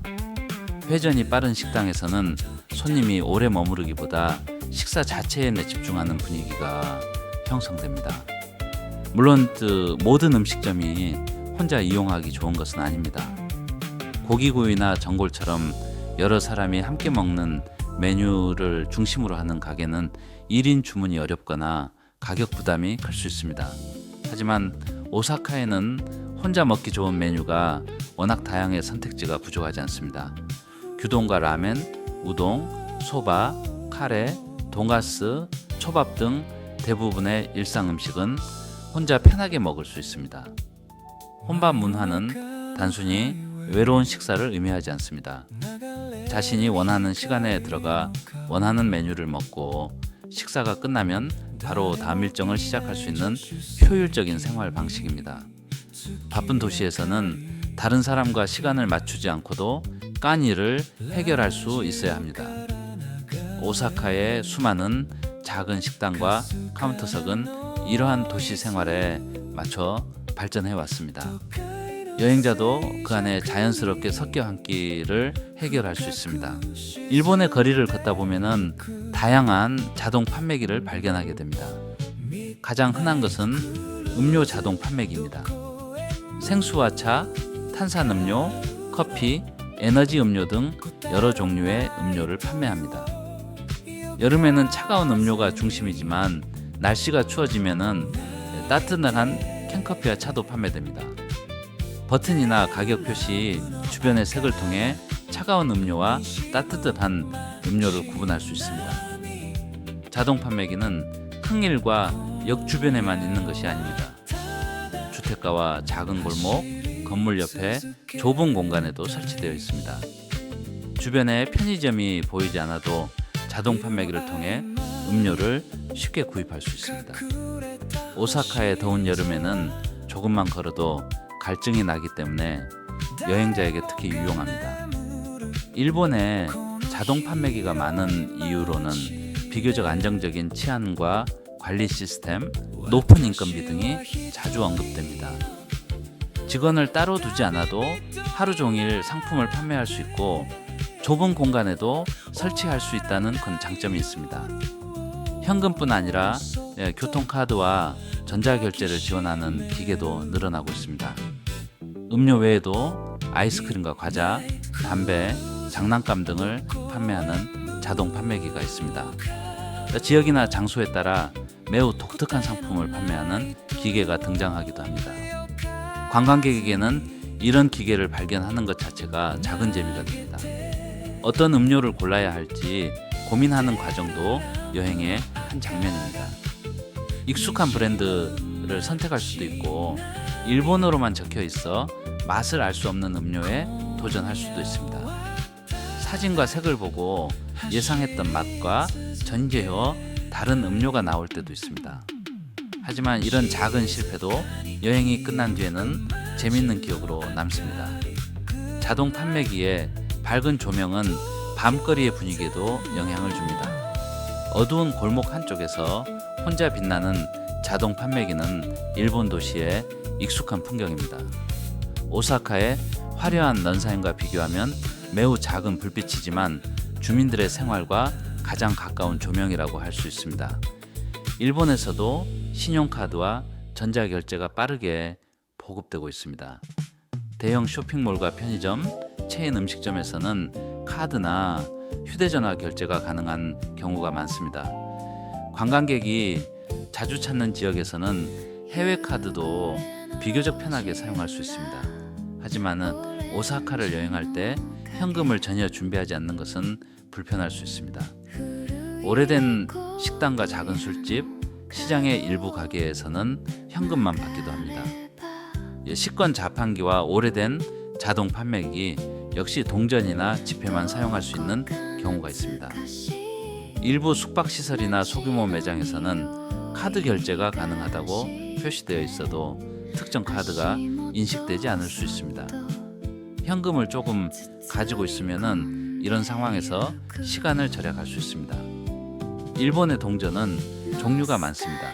회전이 빠른 식당에서는 손님이 오래 머무르기보다 식사 자체에 집중하는 분위기가 형성됩니다. 물론 모든 음식점이 혼자 이용하기 좋은 것은 아닙니다. 고기구이나 전골처럼 여러 사람이 함께 먹는 메뉴를 중심으로 하는 가게는 1인 주문이 어렵거나 가격 부담이 클 수 있습니다. 하지만 오사카에는 혼자 먹기 좋은 메뉴가 워낙 다양해 선택지가 부족하지 않습니다. 규동과 라멘, 우동, 소바, 카레, 돈가스, 초밥 등 대부분의 일상 음식은 혼자 편하게 먹을 수 있습니다. 혼밥 문화는 단순히 외로운 식사를 의미하지 않습니다. 자신이 원하는 시간에 들어가 원하는 메뉴를 먹고 식사가 끝나면 바로 다음 일정을 시작할 수 있는 효율적인 생활 방식입니다. 바쁜 도시에서는 다른 사람과 시간을 맞추지 않고도 깐일을 해결할 수 있어야 합니다. 오사카의 수많은 작은 식당과 카운터석은 이러한 도시 생활에 맞춰 발전해 왔습니다. 여행자도 그 안에 자연스럽게 섞여 앉기를 해결할 수 있습니다. 일본의 거리를 걷다 보면은 다양한 자동 판매기를 발견하게 됩니다. 가장 흔한 것은 음료 자동 판매기입니다. 생수와 차, 탄산음료, 커피, 에너지 음료 등 여러 종류의 음료를 판매합니다. 여름에는 차가운 음료가 중심이지만 날씨가 추워지면은 따뜻한 캔커피와 차도 판매됩니다. 버튼이나 가격 표시 주변의 색을 통해 차가운 음료와 따뜻한 음료를 구분할 수 있습니다. 자동 판매기는 큰 길과 역 주변에만 있는 것이 아닙니다. 주택가와 작은 골목, 건물 옆에 좁은 공간에도 설치되어 있습니다. 주변에 편의점이 보이지 않아도 자동 판매기를 통해 음료를 쉽게 구입할 수 있습니다. 오사카의 더운 여름에는 조금만 걸어도 갈증이 나기 때문에 여행자에게 특히 유용합니다. 일본에 자동 판매기가 많은 이유로는 비교적 안정적인 치안과 관리 시스템, 높은 인건비 등이 자주 언급됩니다. 직원을 따로 두지 않아도 하루 종일 상품을 판매할 수 있고 좁은 공간에도 설치할 수 있다는 큰 장점이 있습니다. 현금뿐 아니라 교통카드와 전자결제를 지원하는 기계도 늘어나고 있습니다. 음료 외에도 아이스크림과 과자, 담배, 장난감 등을 판매하는 자동 판매기가 있습니다. 지역이나 장소에 따라 매우 독특한 상품을 판매하는 기계가 등장하기도 합니다. 관광객에게는 이런 기계를 발견하는 것 자체가 작은 재미가 됩니다. 어떤 음료를 골라야 할지 고민하는 과정도 여행의 한 장면입니다. 익숙한 브랜드를 선택할 수도 있고 일본어로만 적혀 있어 맛을 알 수 없는 음료에 도전할 수도 있습니다. 사진과 색을 보고 예상했던 맛과 전제혀 다른 음료가 나올 때도 있습니다. 하지만 이런 작은 실패도 여행이 끝난 뒤에는 재밌는 기억으로 남습니다. 자동 판매기의 밝은 조명은 밤거리의 분위기에도 영향을 줍니다. 어두운 골목 한쪽에서 혼자 빛나는 자동 판매기는 일본 도시의 익숙한 풍경입니다. 오사카의 화려한 넌사인과 비교하면 매우 작은 불빛이지만 주민들의 생활과 가장 가까운 조명이라고 할 수 있습니다. 일본에서도 신용카드와 전자결제가 빠르게 보급되고 있습니다. 대형 쇼핑몰과 편의점, 체인 음식점에서는 카드나 휴대전화 결제가 가능한 경우가 많습니다. 관광객이 자주 찾는 지역에서는 해외 카드도 비교적 편하게 사용할 수 있습니다. 하지만은 오사카를 여행할 때 현금을 전혀 준비하지 않는 것은 불편할 수 있습니다. 오래된 식당과 작은 술집, 시장의 일부 가게에서는 현금만 받기도 합니다. 식권 자판기와 오래된 자동 판매기 역시 동전이나 지폐만 사용할 수 있는 경우가 있습니다. 일부 숙박시설이나 소규모 매장에서는 카드 결제가 가능하다고 표시되어 있어도 특정 카드가 인식되지 않을 수 있습니다. 현금을 조금 가지고 있으면은 이런 상황에서 시간을 절약할 수 있습니다. 일본의 동전은 종류가 많습니다.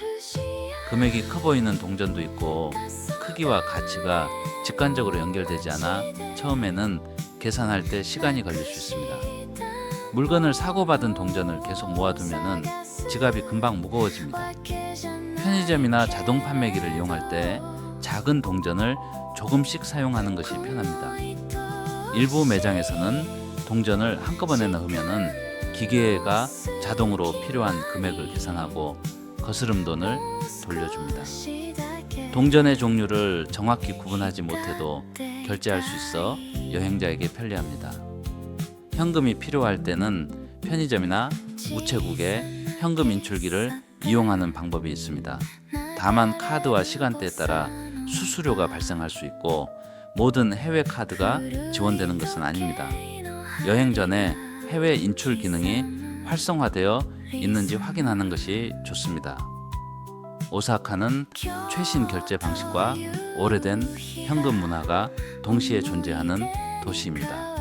금액이 커 보이는 동전도 있고 크기와 가치가 직관적으로 연결되지 않아 처음에는 계산할 때 시간이 걸릴 수 있습니다. 물건을 사고받은 동전을 계속 모아두면은 지갑이 금방 무거워집니다. 편의점이나 자동 판매기를 이용할 때 작은 동전을 조금씩 사용하는 것이 편합니다. 일부 매장에서는 동전을 한꺼번에 넣으면은 기계가 자동으로 필요한 금액을 계산하고 거스름 돈을 돌려줍니다. 동전의 종류를 정확히 구분하지 못해도 결제할 수 있어 여행자에게 편리합니다. 현금이 필요할 때는 편의점이나 우체국에 현금 인출기를 이용하는 방법이 있습니다. 다만 카드와 시간대에 따라 수수료가 발생할 수 있고 모든 해외 카드가 지원되는 것은 아닙니다. 여행 전에 해외 인출 기능이 활성화되어 있는지 확인하는 것이 좋습니다. 오사카는 최신 결제 방식과 오래된 현금 문화가 동시에 존재하는 도시입니다.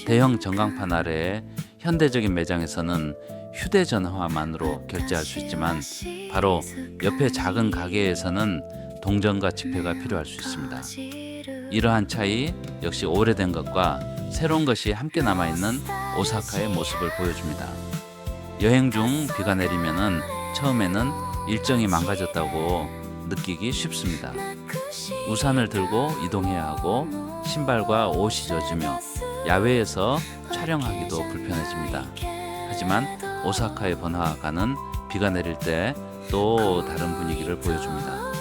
대형 전광판 아래의 현대적인 매장에서는 휴대전화만으로 결제할 수 있지만 바로 옆에 작은 가게에서는 동전과 지폐가 필요할 수 있습니다. 이러한 차이 역시 오래된 것과 새로운 것이 함께 남아있는 오사카의 모습을 보여줍니다. 여행 중 비가 내리면은 처음에는 일정이 망가졌다고 느끼기 쉽습니다. 우산을 들고 이동해야 하고 신발과 옷이 젖으며 야외에서 촬영하기도 불편해집니다. 하지만 오사카의 번화가는 비가 내릴 때 또 다른 분위기를 보여줍니다.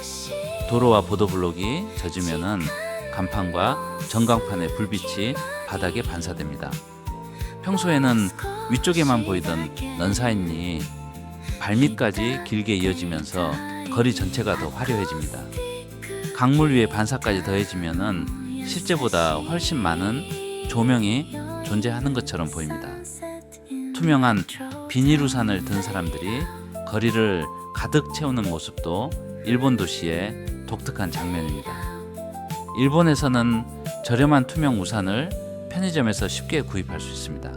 도로와 보도블록이 젖으면은 간판과 전광판의 불빛이 바닥에 반사됩니다. 평소에는 위쪽에만 보이던 넌사인이 발밑까지 길게 이어지면서 거리 전체가 더 화려해집니다. 강물 위에 반사까지 더해지면은 실제보다 훨씬 많은 조명이 존재하는 것처럼 보입니다. 투명한 비닐 우산을 든 사람들이 거리를 가득 채우는 모습도 일본 도시의 독특한 장면입니다. 일본에서는 저렴한 투명 우산을 편의점에서 쉽게 구입할 수 있습니다.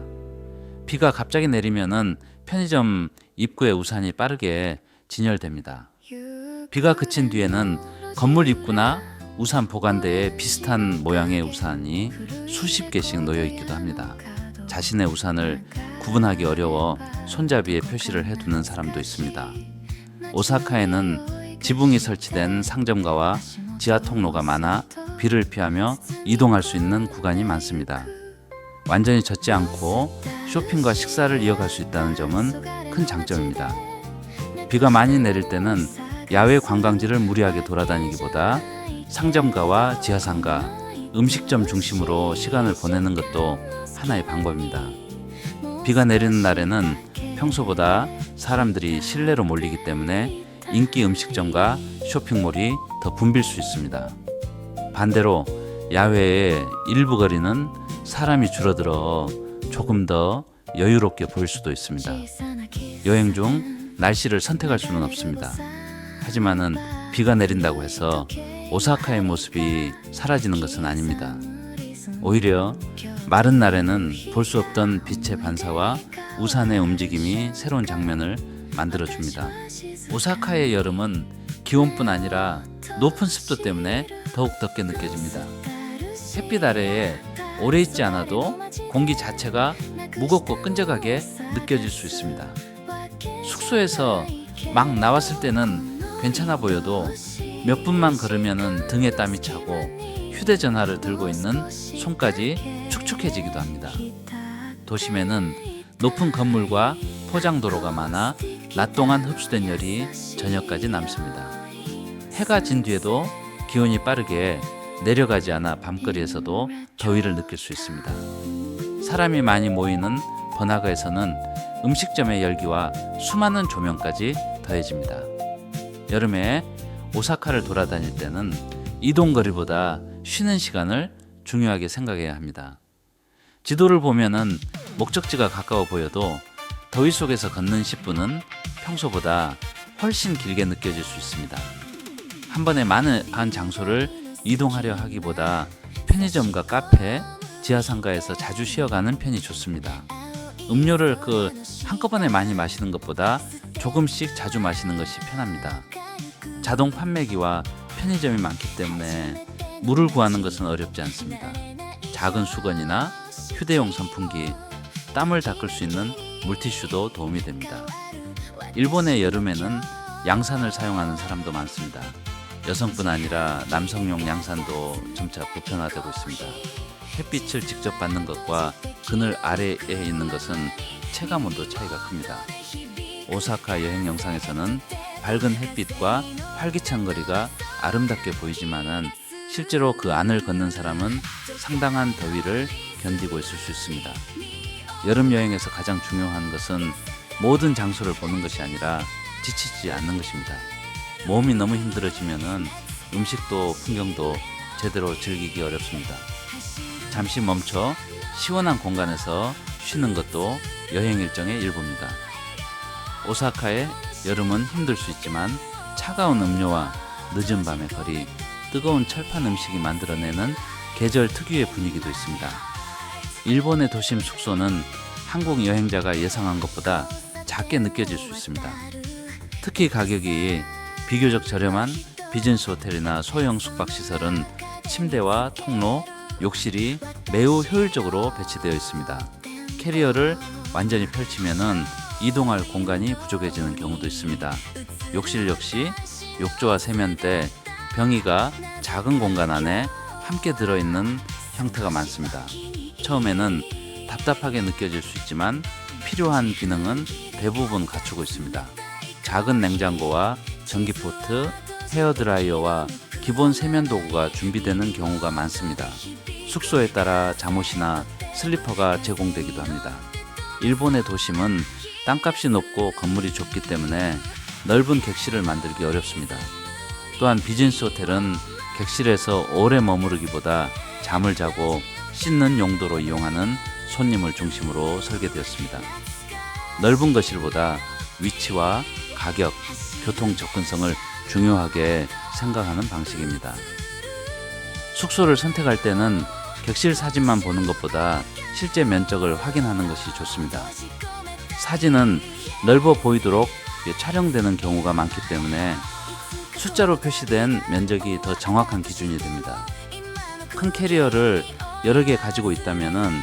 비가 갑자기 내리면은 편의점 입구의 우산이 빠르게 진열됩니다. 비가 그친 뒤에는 건물 입구나 우산 보관대에 비슷한 모양의 우산이 수십 개씩 놓여 있기도 합니다. 자신의 우산을 구분하기 어려워 손잡이에 표시를 해두는 사람도 있습니다. 오사카에는 지붕이 설치된 상점가와 지하 통로가 많아 비를 피하며 이동할 수 있는 구간이 많습니다. 완전히 젖지 않고 쇼핑과 식사를 이어갈 수 있다는 점은 큰 장점입니다. 비가 많이 내릴 때는 야외 관광지를 무리하게 돌아다니기보다 상점가와 지하상가, 음식점 중심으로 시간을 보내는 것도 하나의 방법입니다. 비가 내리는 날에는 평소보다 사람들이 실내로 몰리기 때문에 인기 음식점과 쇼핑몰이 더 붐빌 수 있습니다. 반대로 야외의 일부 거리는 사람이 줄어들어 조금 더 여유롭게 보일 수도 있습니다. 여행 중 날씨를 선택할 수는 없습니다. 하지만은 비가 내린다고 해서 오사카의 모습이 사라지는 것은 아닙니다. 오히려 마른 날에는 볼 수 없던 빛의 반사와 우산의 움직임이 새로운 장면을 만들어줍니다. 오사카의 여름은 기온뿐 아니라 높은 습도 때문에 더욱 덥게 느껴집니다. 햇빛 아래에 오래 있지 않아도 공기 자체가 무겁고 끈적하게 느껴질 수 있습니다. 숙소에서 막 나왔을 때는 괜찮아 보여도 몇 분만 걸으면 등에 땀이 차고 휴대전화를 들고 있는 손까지 축축해지기도 합니다. 도심에는 높은 건물과 포장도로가 많아 낮 동안 흡수된 열이 저녁까지 남습니다. 해가 진 뒤에도 기온이 빠르게 내려가지 않아 밤거리에서도 더위를 느낄 수 있습니다. 사람이 많이 모이는 번화가에서는 음식점의 열기와 수많은 조명까지 더해집니다. 여름에 오사카를 돌아다닐 때는 이동거리보다 쉬는 시간을 중요하게 생각해야 합니다. 지도를 보면은 목적지가 가까워 보여도 더위 속에서 걷는 10분은 평소보다 훨씬 길게 느껴질 수 있습니다. 한 번에 많은 장소를 이동하려 하기보다 편의점과 카페, 지하상가에서 자주 쉬어가는 편이 좋습니다. 음료를 한꺼번에 많이 마시는 것보다 조금씩 자주 마시는 것이 편합니다. 자동 판매기와 편의점이 많기 때문에 물을 구하는 것은 어렵지 않습니다. 작은 수건이나 휴대용 선풍기, 땀을 닦을 수 있는 물티슈도 도움이 됩니다. 일본의 여름에는 양산을 사용하는 사람도 많습니다. 여성뿐 아니라 남성용 양산도 점차 보편화되고 있습니다. 햇빛을 직접 받는 것과 그늘 아래에 있는 것은 체감온도 차이가 큽니다. 오사카 여행 영상에서는 밝은 햇빛과 활기찬 거리가 아름답게 보이지만은 실제로 그 안을 걷는 사람은 상당한 더위를 견디고 있을 수 있습니다. 여름 여행에서 가장 중요한 것은 모든 장소를 보는 것이 아니라 지치지 않는 것입니다. 몸이 너무 힘들어지면은 음식도 풍경도 제대로 즐기기 어렵습니다. 잠시 멈춰 시원한 공간에서 쉬는 것도 여행 일정의 일부입니다. 오사카의 여름은 힘들 수 있지만 차가운 음료와 늦은 밤의 거리, 뜨거운 철판 음식이 만들어내는 계절 특유의 분위기도 있습니다. 일본의 도심 숙소는 한국 여행자가 예상한 것보다 작게 느껴질 수 있습니다. 특히 가격이 비교적 저렴한 비즈니스 호텔이나 소형 숙박시설은 침대와 통로, 욕실이 매우 효율적으로 배치되어 있습니다. 캐리어를 완전히 펼치면은 이동할 공간이 부족해지는 경우도 있습니다. 욕실 역시 욕조와 세면대, 변기가 작은 공간 안에 함께 들어있는 형태가 많습니다. 처음에는 답답하게 느껴질 수 있지만 필요한 기능은 대부분 갖추고 있습니다. 작은 냉장고와 전기포트, 헤어드라이어와 기본 세면 도구가 준비되는 경우가 많습니다. 숙소에 따라 잠옷이나 슬리퍼가 제공되기도 합니다. 일본의 도심은 땅값이 높고 건물이 좁기 때문에 넓은 객실을 만들기 어렵습니다. 또한 비즈니스 호텔은 객실에서 오래 머무르기보다 잠을 자고 씻는 용도로 이용하는 손님을 중심으로 설계되었습니다. 넓은 거실보다 위치와 가격, 교통 접근성을 중요하게 생각하는 방식입니다. 숙소를 선택할 때는 객실 사진만 보는 것보다 실제 면적을 확인하는 것이 좋습니다. 사진은 넓어 보이도록 촬영되는 경우가 많기 때문에 숫자로 표시된 면적이 더 정확한 기준이 됩니다. 큰 캐리어를 여러 개 가지고 있다면은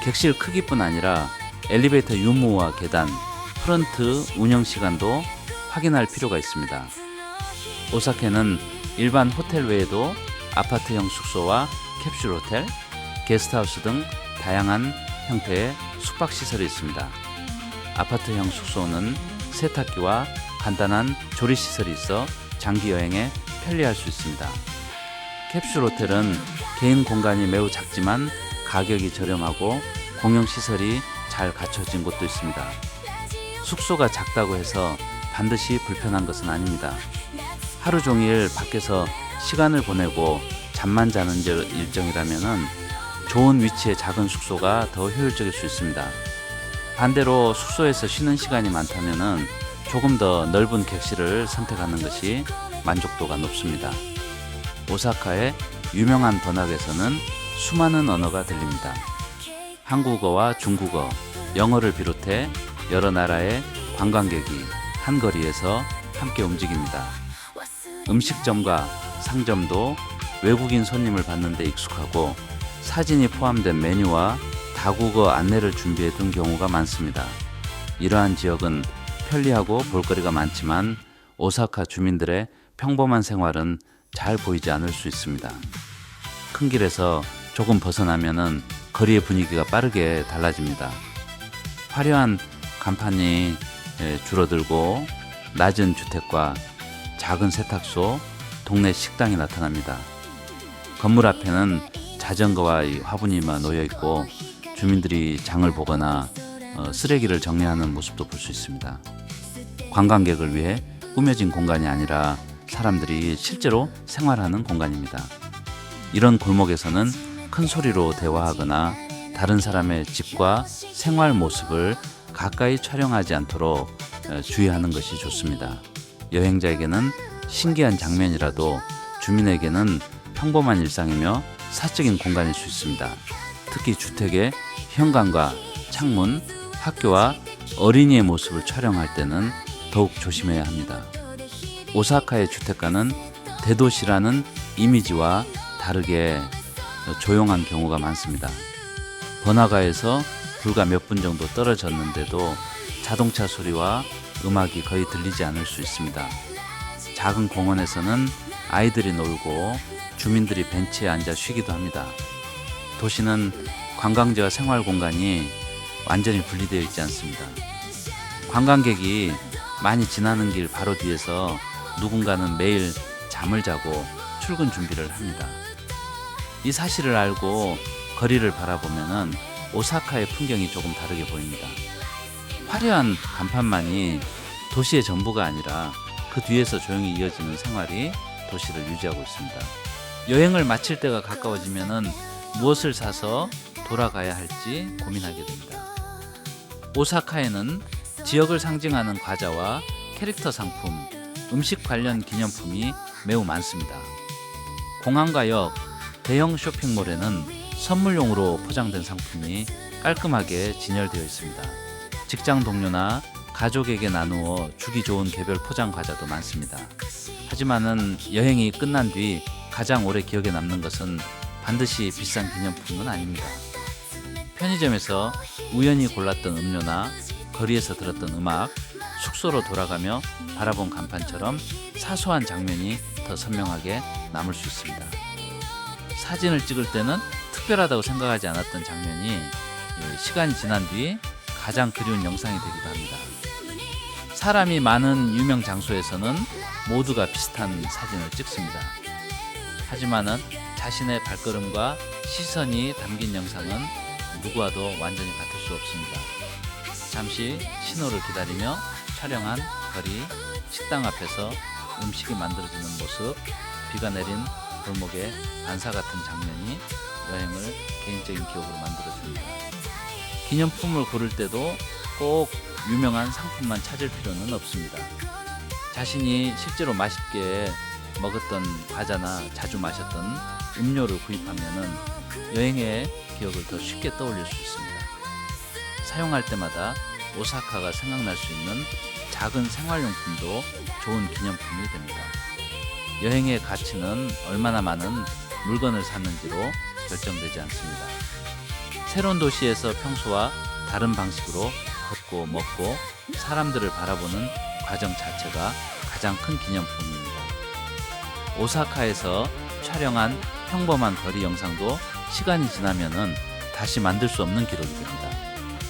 객실 크기뿐 아니라 엘리베이터 유무와 계단, 프런트 운영 시간도 확인할 필요가 있습니다. 오사카는 일반 호텔 외에도 아파트형 숙소와 캡슐 호텔, 게스트하우스 등 다양한 형태의 숙박시설이 있습니다. 아파트형 숙소는 세탁기와 간단한 조리시설이 있어 장기 여행에 편리할 수 있습니다. 캡슐 호텔은 개인 공간이 매우 작지만 가격이 저렴하고 공용시설이 잘 갖춰진 곳도 있습니다. 숙소가 작다고 해서 반드시 불편한 것은 아닙니다. 하루 종일 밖에서 시간을 보내고 잠만 자는 일정이라면 좋은 위치의 작은 숙소가 더 효율적일 수 있습니다. 반대로 숙소에서 쉬는 시간이 많다면 조금 더 넓은 객실을 선택하는 것이 만족도가 높습니다. 오사카의 유명한 번화가에서는 수많은 언어가 들립니다. 한국어와 중국어, 영어를 비롯해 여러 나라의 관광객이 한 거리에서 함께 움직입니다. 음식점과 상점도 외국인 손님을 받는 데 익숙하고 사진이 포함된 메뉴와 다국어 안내를 준비해 둔 경우가 많습니다. 이러한 지역은 편리하고 볼거리가 많지만 오사카 주민들의 평범한 생활은 잘 보이지 않을 수 있습니다. 큰 길에서 조금 벗어나면은 거리의 분위기가 빠르게 달라집니다. 화려한 간판이 줄어들고 낮은 주택과 작은 세탁소, 동네 식당이 나타납니다. 건물 앞에는 자전거와 화분이만 놓여 있고 주민들이 장을 보거나 쓰레기를 정리하는 모습도 볼 수 있습니다. 관광객을 위해 꾸며진 공간이 아니라 사람들이 실제로 생활하는 공간입니다. 이런 골목에서는 큰 소리로 대화하거나 다른 사람의 집과 생활 모습을 가까이 촬영하지 않도록 주의하는 것이 좋습니다. 여행자에게는 신기한 장면이라도 주민에게는 평범한 일상이며 사적인 공간일 수 있습니다. 특히 주택의 현관과 창문, 학교와 어린이의 모습을 촬영할 때는 더욱 조심해야 합니다. 오사카의 주택가는 대도시라는 이미지와 다르게 조용한 경우가 많습니다. 번화가에서 불과 몇 분 정도 떨어졌는데도 자동차 소리와 음악이 거의 들리지 않을 수 있습니다. 작은 공원에서는 아이들이 놀고 주민들이 벤치에 앉아 쉬기도 합니다. 도시는 관광지와 생활 공간이 완전히 분리되어 있지 않습니다. 관광객이 많이 지나는 길 바로 뒤에서 누군가는 매일 잠을 자고 출근 준비를 합니다. 이 사실을 알고 거리를 바라보면 오사카의 풍경이 조금 다르게 보입니다. 화려한 간판만이 도시의 전부가 아니라 그 뒤에서 조용히 이어지는 생활이 도시를 유지하고 있습니다. 여행을 마칠 때가 가까워지면 무엇을 사서 돌아가야 할지 고민하게 됩니다. 오사카에는 지역을 상징하는 과자와 캐릭터 상품, 음식 관련 기념품이 매우 많습니다. 공항과 역, 대형 쇼핑몰에는 선물용으로 포장된 상품이 깔끔하게 진열되어 있습니다. 직장 동료나 가족에게 나누어 주기 좋은 개별 포장 과자도 많습니다. 하지만은 여행이 끝난 뒤 가장 오래 기억에 남는 것은 반드시 비싼 기념품은 아닙니다. 편의점에서 우연히 골랐던 음료나 거리에서 들었던 음악, 숙소로 돌아가며 바라본 간판처럼 사소한 장면이 더 선명하게 남을 수 있습니다. 사진을 찍을 때는 특별하다고 생각하지 않았던 장면이 시간이 지난 뒤 가장 그리운 영상이 되기도 합니다. 사람이 많은 유명 장소에서는 모두가 비슷한 사진을 찍습니다. 하지만은 자신의 발걸음과 시선이 담긴 영상은 누구와도 완전히 같을 수 없습니다. 잠시 신호를 기다리며 촬영한 거리, 식당 앞에서 음식이 만들어지는 모습, 비가 내린 골목의 반사 같은 장면이 여행을 개인적인 기억으로 만들어줍니다. 기념품을 고를 때도 꼭 유명한 상품만 찾을 필요는 없습니다. 자신이 실제로 맛있게 먹었던 과자나 자주 마셨던 음료를 구입하면 여행의 기억을 더 쉽게 떠올릴 수 있습니다. 사용할 때마다 오사카가 생각날 수 있는 작은 생활용품도 좋은 기념품이 됩니다. 여행의 가치는 얼마나 많은 물건을 샀는지로 결정되지 않습니다. 새로운 도시에서 평소와 다른 방식으로 걷고 먹고 사람들을 바라보는 과정 자체가 가장 큰 기념품입니다. 오사카에서 촬영한 평범한 거리 영상도 시간이 지나면은 다시 만들 수 없는 기록이 됩니다.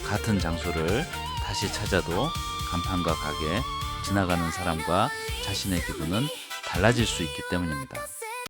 같은 장소를 다시 찾아도 간판과 가게, 지나가는 사람과 자신의 기분은 달라질 수 있기 때문입니다.